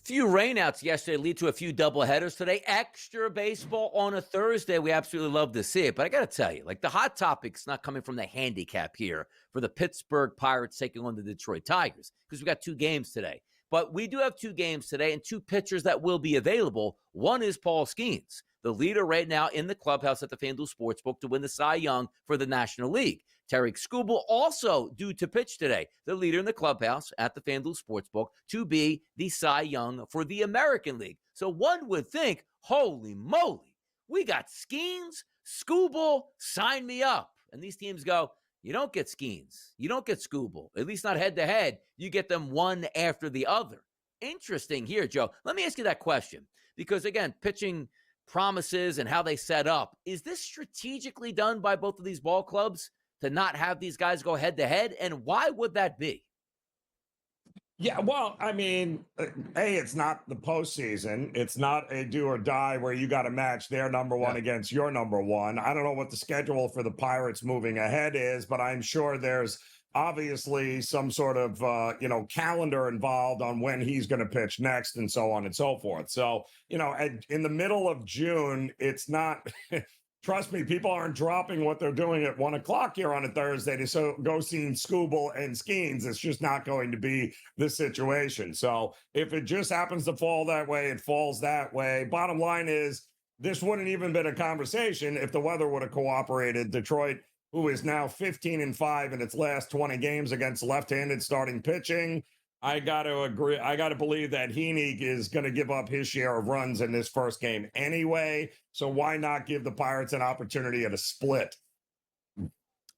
Few rainouts yesterday lead to a few doubleheaders today. Extra baseball on a Thursday. We absolutely love to see it. But I got to tell you, the hot topic's not coming from the handicap here for the Pittsburgh Pirates taking on the Detroit Tigers, because we got 2 games today. But we do have 2 games today and 2 pitchers that will be available. One is Paul Skeens, the leader right now in the clubhouse at the FanDuel Sportsbook to win the Cy Young for the National League. Tarek Skubal also due to pitch today, the leader in the clubhouse at the FanDuel Sportsbook to be the Cy Young for the American League. So one would think, holy moly, we got Skeens, Skubal, sign me up. And these teams go, you don't get Skeens, you don't get Skubal, at least not head-to-head. You get them one after the other. Interesting here, Joe. Let me ask you that question, because, again, pitching promises and how they set up, is this strategically done by both of these ball clubs to not have these guys go head-to-head, and why would that be? Yeah, well, I mean, it's not the postseason. It's not a do or die where you got to match their number one against your number one. I don't know what the schedule for the Pirates moving ahead is, but I'm sure there's obviously some sort of, calendar involved on when he's going to pitch next and so on and so forth. So, in the middle of June, it's not... Trust me, people aren't dropping what they're doing at 1:00 here on a Thursday to go see Skubal and Skeens. It's just not going to be the situation. So if it just happens to fall that way, it falls that way. Bottom line is, this wouldn't even been a conversation if the weather would have cooperated. Detroit, who is now 15-5 in its last 20 games against left-handed starting pitching, I got to agree. I got to believe that Heaney is going to give up his share of runs in this first game anyway. So why not give the Pirates an opportunity at a split?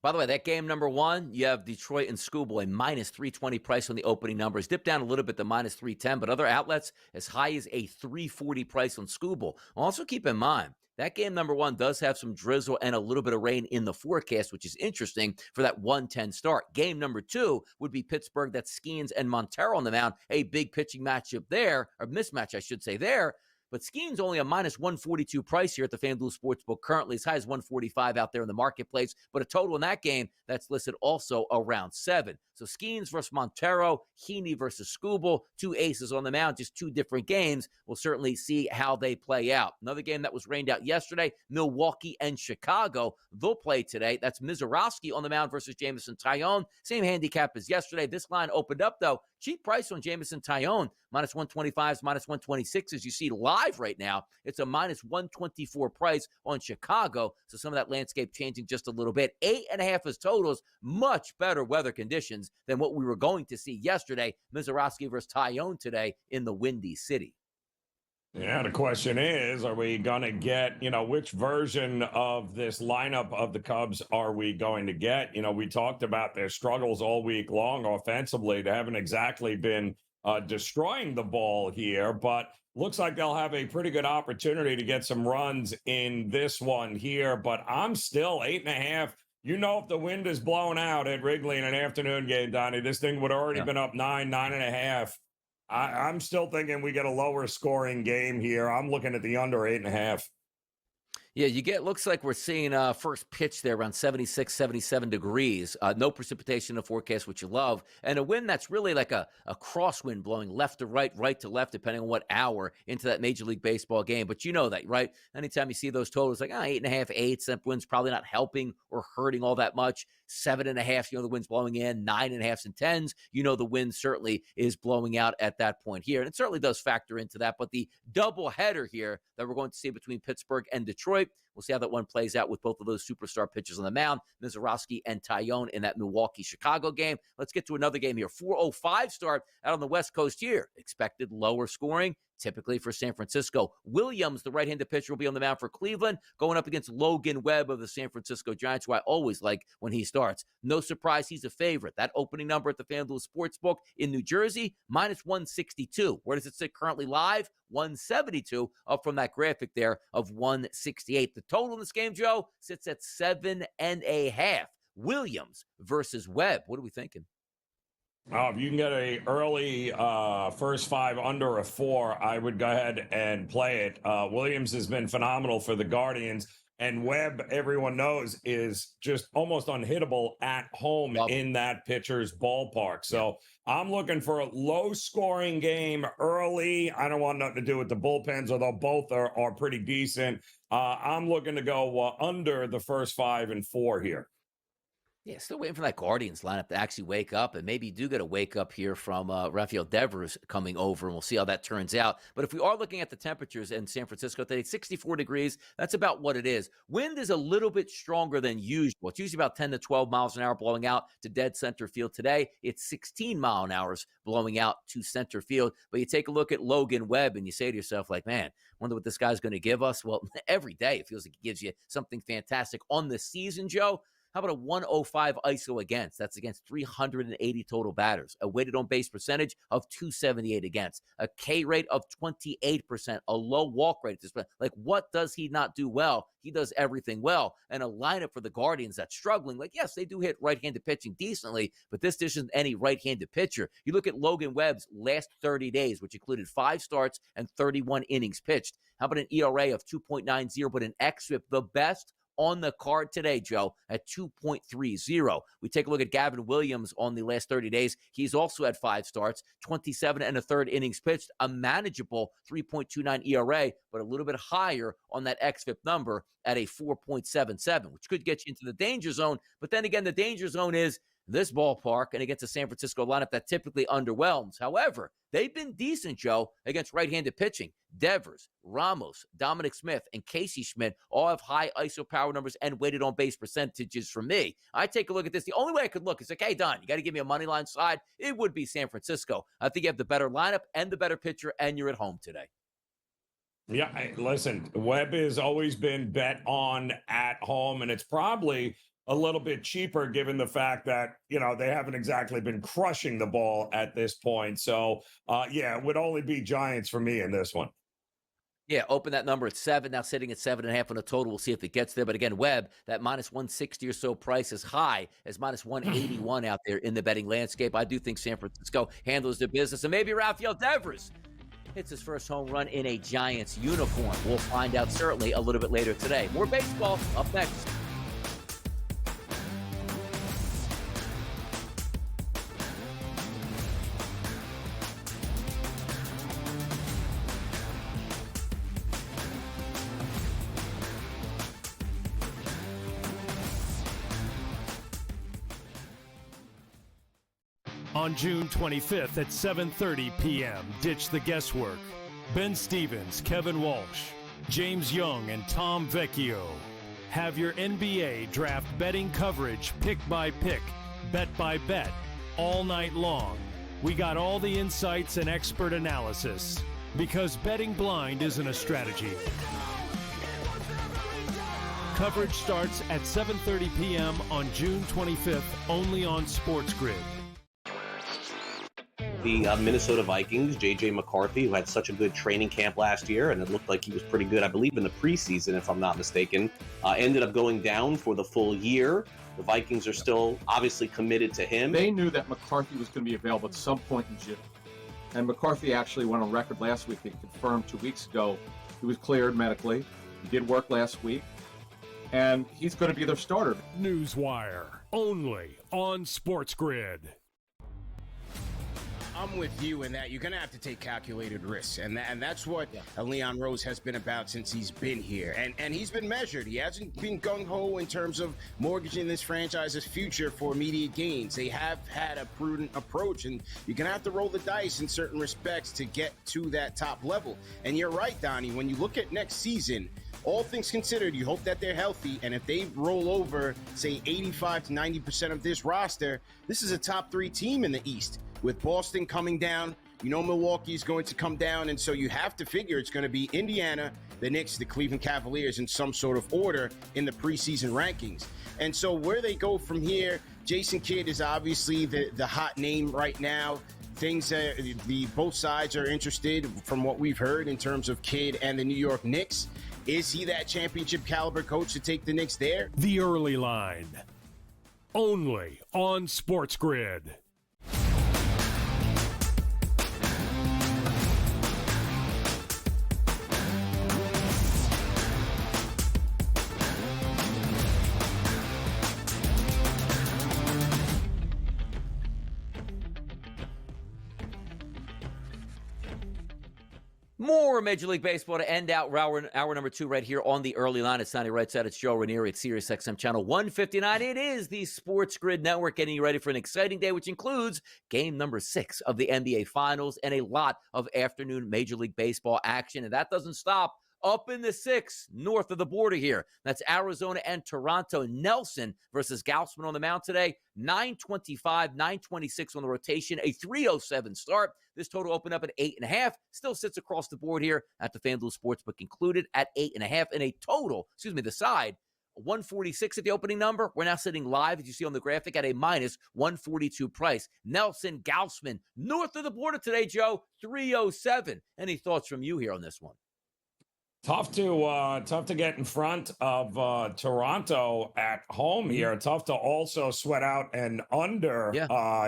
By the way, that game number 1, you have Detroit and Skubal, a minus 320 price on the opening numbers. Dipped down a little bit to minus 310, but other outlets as high as a 340 price on Skubal. Also keep in mind, that game number 1 does have some drizzle and a little bit of rain in the forecast, which is interesting for that 110 start. Game number 2 would be Pittsburgh. That's Skeens and Montero on the mound. A big pitching matchup there, or mismatch, I should say there. But Skeens only a minus 142 price here at the FanDuel Sportsbook, currently as high as 145 out there in the marketplace. But a total in that game that's listed also around 7. So Skeens versus Montero, Heaney versus Skubal, 2 aces on the mound, just 2 different games. We'll certainly see how they play out. Another game that was rained out yesterday, Milwaukee and Chicago. They'll play today. That's Mizorowski on the mound versus Jameson Taillon. Same handicap as yesterday. This line opened up, though. Cheap price on Jameson Taillon, minus 125s, minus 126. As you see live right now, it's a minus 124 price on Chicago. So some of that landscape changing just a little bit. 8.5 is totals, much better weather conditions than what we were going to see yesterday. Mizorowski versus Taillon today in the Windy City. Yeah, the question is, are we going to get, which version of this lineup of the Cubs are we going to get? We talked about their struggles all week long offensively. They haven't exactly been destroying the ball here, but looks like they'll have a pretty good opportunity to get some runs in this one here. But I'm still 8.5. If the wind is blown out at Wrigley in an afternoon game, Donnie, this thing would have already been up 9.5. I'm still thinking we get a lower scoring game here. I'm looking at the under 8.5. Yeah, looks like we're seeing first pitch there around 76, 77 degrees. No precipitation in the forecast, which you love. And a wind that's really like a crosswind blowing left to right, right to left, depending on what hour into that Major League Baseball game. But you know that, right? Anytime you see those totals, like 8.5, 8, that wind's probably not helping or hurting all that much. 7.5, the wind's blowing in. 9.5s and 10s, the wind certainly is blowing out at that point here. And it certainly does factor into that. But the double header here that we're going to see between Pittsburgh and Detroit, we'll see how that one plays out with both of those superstar pitchers on the mound, Mizorowski and Taillon in that Milwaukee-Chicago game. Let's get to another game here. 4:05 start out on the West Coast here. Expected lower scoring. typically for San Francisco. Williams, the right-handed pitcher, will be on the mound for Cleveland, going up against Logan Webb of the San Francisco Giants, who I always like when he starts. No surprise, he's a favorite. That opening number at the FanDuel Sportsbook in New Jersey, minus 162. Where does it sit currently live? 172, up from that graphic there of 168. The total in this game, Joe, sits at 7.5. Williams versus Webb. What are we thinking? Oh, if you can get a early first five under a 4, I would go ahead and play it. Williams has been phenomenal for the Guardians, and Webb, everyone knows, is just almost unhittable at home in that pitcher's ballpark. So I'm looking for a low-scoring game early. I don't want nothing to do with the bullpens, although both are pretty decent. I'm looking to go under the first 5 and 4 here. Yeah, still waiting for that Guardians lineup to actually wake up, and maybe you do get a wake up here from Rafael Devers coming over, and we'll see how that turns out. But if we are looking at the temperatures in San Francisco today, 64 degrees, that's about what it is. Wind is a little bit stronger than usual. It's usually about 10 to 12 miles an hour blowing out to dead center field. Today, it's 16 mile an hour blowing out to center field. But you take a look at Logan Webb, and you say to yourself, like, man, wonder what this guy's going to give us. Well, every day it feels like he gives you something fantastic. On the season, Joe, how about a 105 ISO against? That's against 380 total batters. A weighted on base percentage of 278 against. A K rate of 28%. A low walk rate. Like, what does he not do well? He does everything well. And a lineup for the Guardians that's struggling. Like, yes, they do hit right-handed pitching decently, but this isn't any right-handed pitcher. You look at Logan Webb's last 30 days, which included 5 starts and 31 innings pitched. How about an ERA of 2.90, but an xFIP, the best on the card today, Joe, at 2.30. We take a look at Gavin Williams on the last 30 days. He's also had 5 starts, 27 and a third innings pitched, a manageable 3.29 ERA, but a little bit higher on that xFIP number at a 4.77, which could get you into the danger zone. But then again, the danger zone is this ballpark and against a San Francisco lineup that typically underwhelms. However, they've been decent, Joe, against right-handed pitching. Devers, Ramos, Dominic Smith, and Casey Schmidt all have high ISO power numbers and weighted on base percentages for me. I take a look at this. The only way I could look is like, hey, Don, you got to give me a money line side. It would be San Francisco. I think you have the better lineup and the better pitcher, and you're at home today. Yeah, listen, Webb has always been bet on at home, and it's probably a little bit cheaper given the fact that, you know, they haven't exactly been crushing the ball at this point. So, yeah, it would only be Giants for me in this one. Yeah, open that number at 7, now sitting at 7.5 on a total. We'll see if it gets there. But again, Webb, that minus 160 or so price is high as minus 181 out there in the betting landscape. I do think San Francisco handles their business. And maybe Rafael Devers hits his first home run in a Giants uniform. We'll find out certainly a little bit later today. More baseball up next. On June 25th at 7:30 p.m., ditch the guesswork. Ben Stevens, Kevin Walsh, James Young, and Tom Vecchio have your NBA draft betting coverage pick by pick, bet by bet, all night long. We got all the insights and expert analysis because betting blind isn't a strategy. Coverage starts at 7:30 p.m. on June 25th, only on SportsGrid. The Minnesota Vikings, J.J. McCarthy, who had such a good training camp last year, and it looked like he was pretty good, I believe, in the preseason, if I'm not mistaken, ended up going down for the full year. The Vikings are still obviously committed to him. They knew that McCarthy was going to be available at some point in June. And McCarthy actually went on record last week and confirmed 2 weeks ago he was cleared medically. He did work last week. And he's going to be their starter. Newswire, only on SportsGrid. I'm with you in that you're going to have to take calculated risks. And that's what Leon Rose has been about since he's been here. And he's been measured. He hasn't been gung-ho in terms of mortgaging this franchise's future for immediate gains. They have had a prudent approach, and you're going to have to roll the dice in certain respects to get to that top level. And you're right, Donnie, when you look at next season, all things considered, you hope that they're healthy, and if they roll over, say, 85 to 90% of this roster, this is a top 3 team in the East. With Boston coming down, You know Milwaukee's going to come down, and so you have to figure it's going to be Indiana, the Knicks, the Cleveland Cavaliers in some sort of order in the preseason rankings. And so where they go from here, Jason Kidd is obviously the hot name right now. Things both sides are interested from what we've heard in terms of Kidd and the New York Knicks. Is he that championship caliber coach to take the Knicks there? The Early Line, only on SportsGrid. More Major League Baseball to end out hour number 2 right here on the Early Line. It's Sonny Right Side. It's Joe Ranieri at SiriusXM Channel 159. It is the SportsGrid Network getting you ready for an exciting day, which includes game number 6 of the NBA Finals and a lot of afternoon Major League Baseball action. And that doesn't stop. Up in the 6, north of the border here. That's Arizona and Toronto. Nelson versus Gausman on the mound today. 9:25, 9:26 on the rotation. A 3:07 start. This total opened up at 8.5. Still sits across the board here at the FanDuel Sportsbook, included at 8.5. And a total, the side, 146 at the opening number. We're now sitting live, as you see on the graphic, at a minus 142 price. Nelson, Gausman, north of the border today, Joe. 3:07. Any thoughts from you here on this one? Tough to get in front of Toronto at home here. Tough to also sweat out an under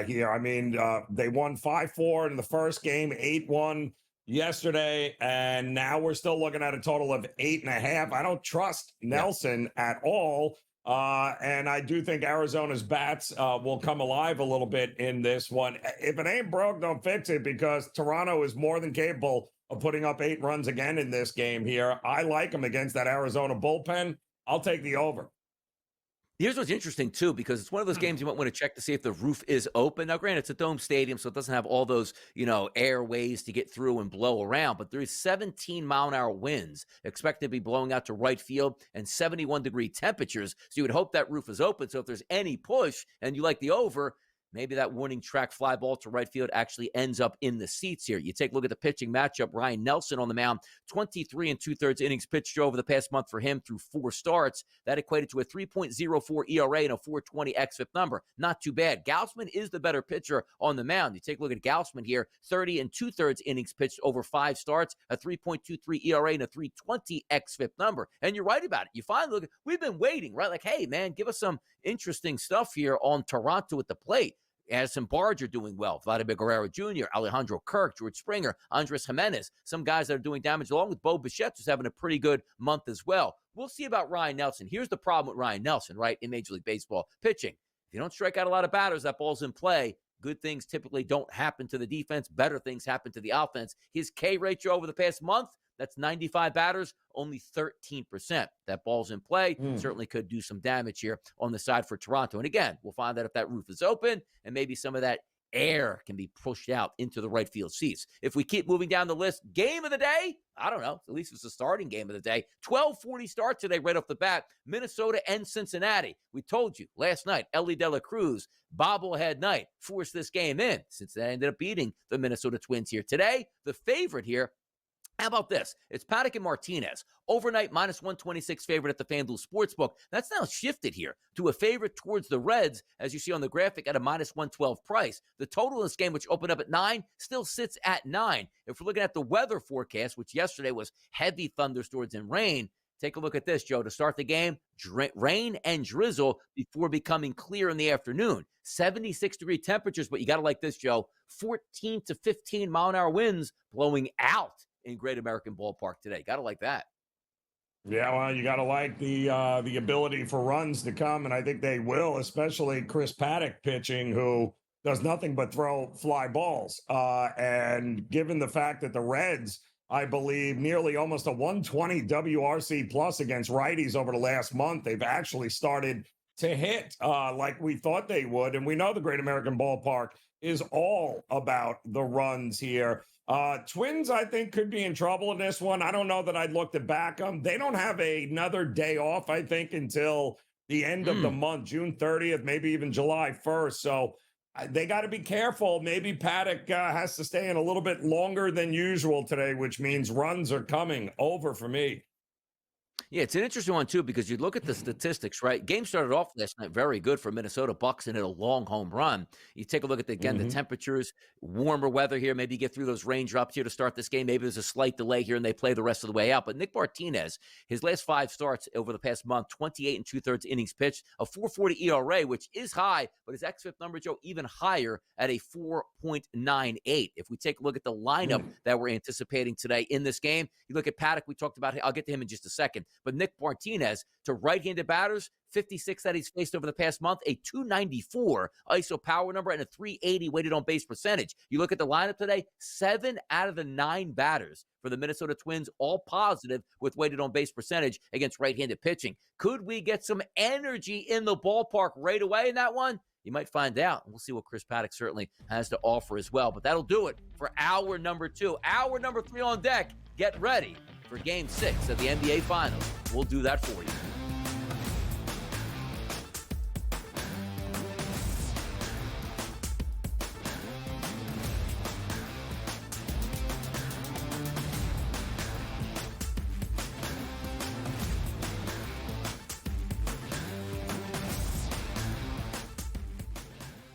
here. I mean, they won 5-4 in the first game, 8-1 yesterday, and now we're still looking at a total of 8.5. I don't trust Nelson at all. And I do think Arizona's bats will come alive a little bit in this one. If it ain't broke, don't fix it, because Toronto is more than capable of putting up 8 runs again in this game here. I like them against that Arizona bullpen. I'll take the over. Here's what's interesting, too, because it's one of those games you might want to check to see if the roof is open. Now, granted, it's a dome stadium, so it doesn't have all those, airways to get through and blow around, but there's 17-mile-an-hour winds expected to be blowing out to right field and 71-degree temperatures, so you would hope that roof is open. So if there's any push and you like the over, maybe that warning track fly ball to right field actually ends up in the seats here. You take a look at the pitching matchup. Ryan Nelson on the mound, 23 2/3 innings pitched over the past month for him through 4 starts. That equated to a 3.04 ERA and a 4.20 xFIP number. Not too bad. Gausman is the better pitcher on the mound. You take a look at Gausman here, 30 2/3 innings pitched over 5 starts, a 3.23 ERA and a 3.20 xFIP number. And you're right about it. You finally look, we've been waiting, right? Like, hey, man, give us some interesting stuff here on Toronto at the plate. Addison Barger doing well. Vladimir Guerrero Jr., Alejandro Kirk, George Springer, Andres Jimenez. Some guys that are doing damage, along with Bo Bichette, who's having a pretty good month as well. We'll see about Ryan Nelson. Here's the problem with Ryan Nelson, right, in Major League Baseball pitching. If you don't strike out a lot of batters, that ball's in play. Good things typically don't happen to the defense. Better things happen to the offense. His K ratio over the past month, that's 95 batters, only 13%. That ball's in play. Certainly could do some damage here on the side for Toronto. And again, we'll find out if that roof is open and maybe some of that air can be pushed out into the right field seats. If we keep moving down the list, game of the day, I don't know. At least it's the starting game of the day. 12:40 start today right off the bat. Minnesota and Cincinnati. We told you last night, Ellie De La Cruz, bobblehead night, forced this game in. Cincinnati ended up beating the Minnesota Twins here. Today, the favorite here, how about this? It's Paddock and Martinez. Overnight, minus 126 favorite at the FanDuel Sportsbook. That's now shifted here to a favorite towards the Reds, as you see on the graphic, at a minus 112 price. The total in this game, which opened up at 9, still sits at 9. If we're looking at the weather forecast, which yesterday was heavy thunderstorms and rain, take a look at this, Joe. To start the game, rain and drizzle before becoming clear in the afternoon. 76-degree temperatures, but you got to like this, Joe. 14 to 15-mile-an-hour winds blowing out in Great American Ballpark today. Gotta like that. Yeah, well, you gotta like the ability for runs to come, and I think they will, especially Chris Paddock pitching, who does nothing but throw fly balls. And given the fact that the Reds, I believe, nearly almost a 120 WRC plus against righties over the last month, they've actually started to hit like we thought they would. And we know the Great American Ballpark is all about the runs here. Twins, I think, could be in trouble in this one. I don't know that I'd look to back them. They don't have another day off, I think, until the end of the month, June 30th, maybe even July 1st. So they got to be careful. Maybe Paddock has to stay in a little bit longer than usual today, which means runs are coming over for me. Yeah, it's an interesting one, too, because you look at the statistics, right? Game started off last night very good for Minnesota Bucks and hit a long home run. You take a look at, the temperatures, warmer weather here. Maybe you get through those raindrops here to start this game. Maybe there's a slight delay here and they play the rest of the way out. But Nick Martinez, his last 5 starts over the past month, 28 and 2/3 innings pitched, a 4.40 ERA, which is high, but his xFIP number, Joe, even higher at a 4.98. If we take a look at the lineup that we're anticipating today in this game, you look at Paddock, we talked about, I'll get to him in just a second. But Nick Martinez, to right-handed batters, 56 that he's faced over the past month, a 294 ISO power number, and a 380 weighted on base percentage. You look at the lineup today, 7 out of the 9 batters for the Minnesota Twins, all positive with weighted on base percentage against right-handed pitching. Could we get some energy in the ballpark right away in that one? You might find out. We'll see what Chris Paddock certainly has to offer as well. But that'll do it for hour number 2. Hour number 3 on deck. Get ready for Game 6 of the NBA Finals. We'll do that for you.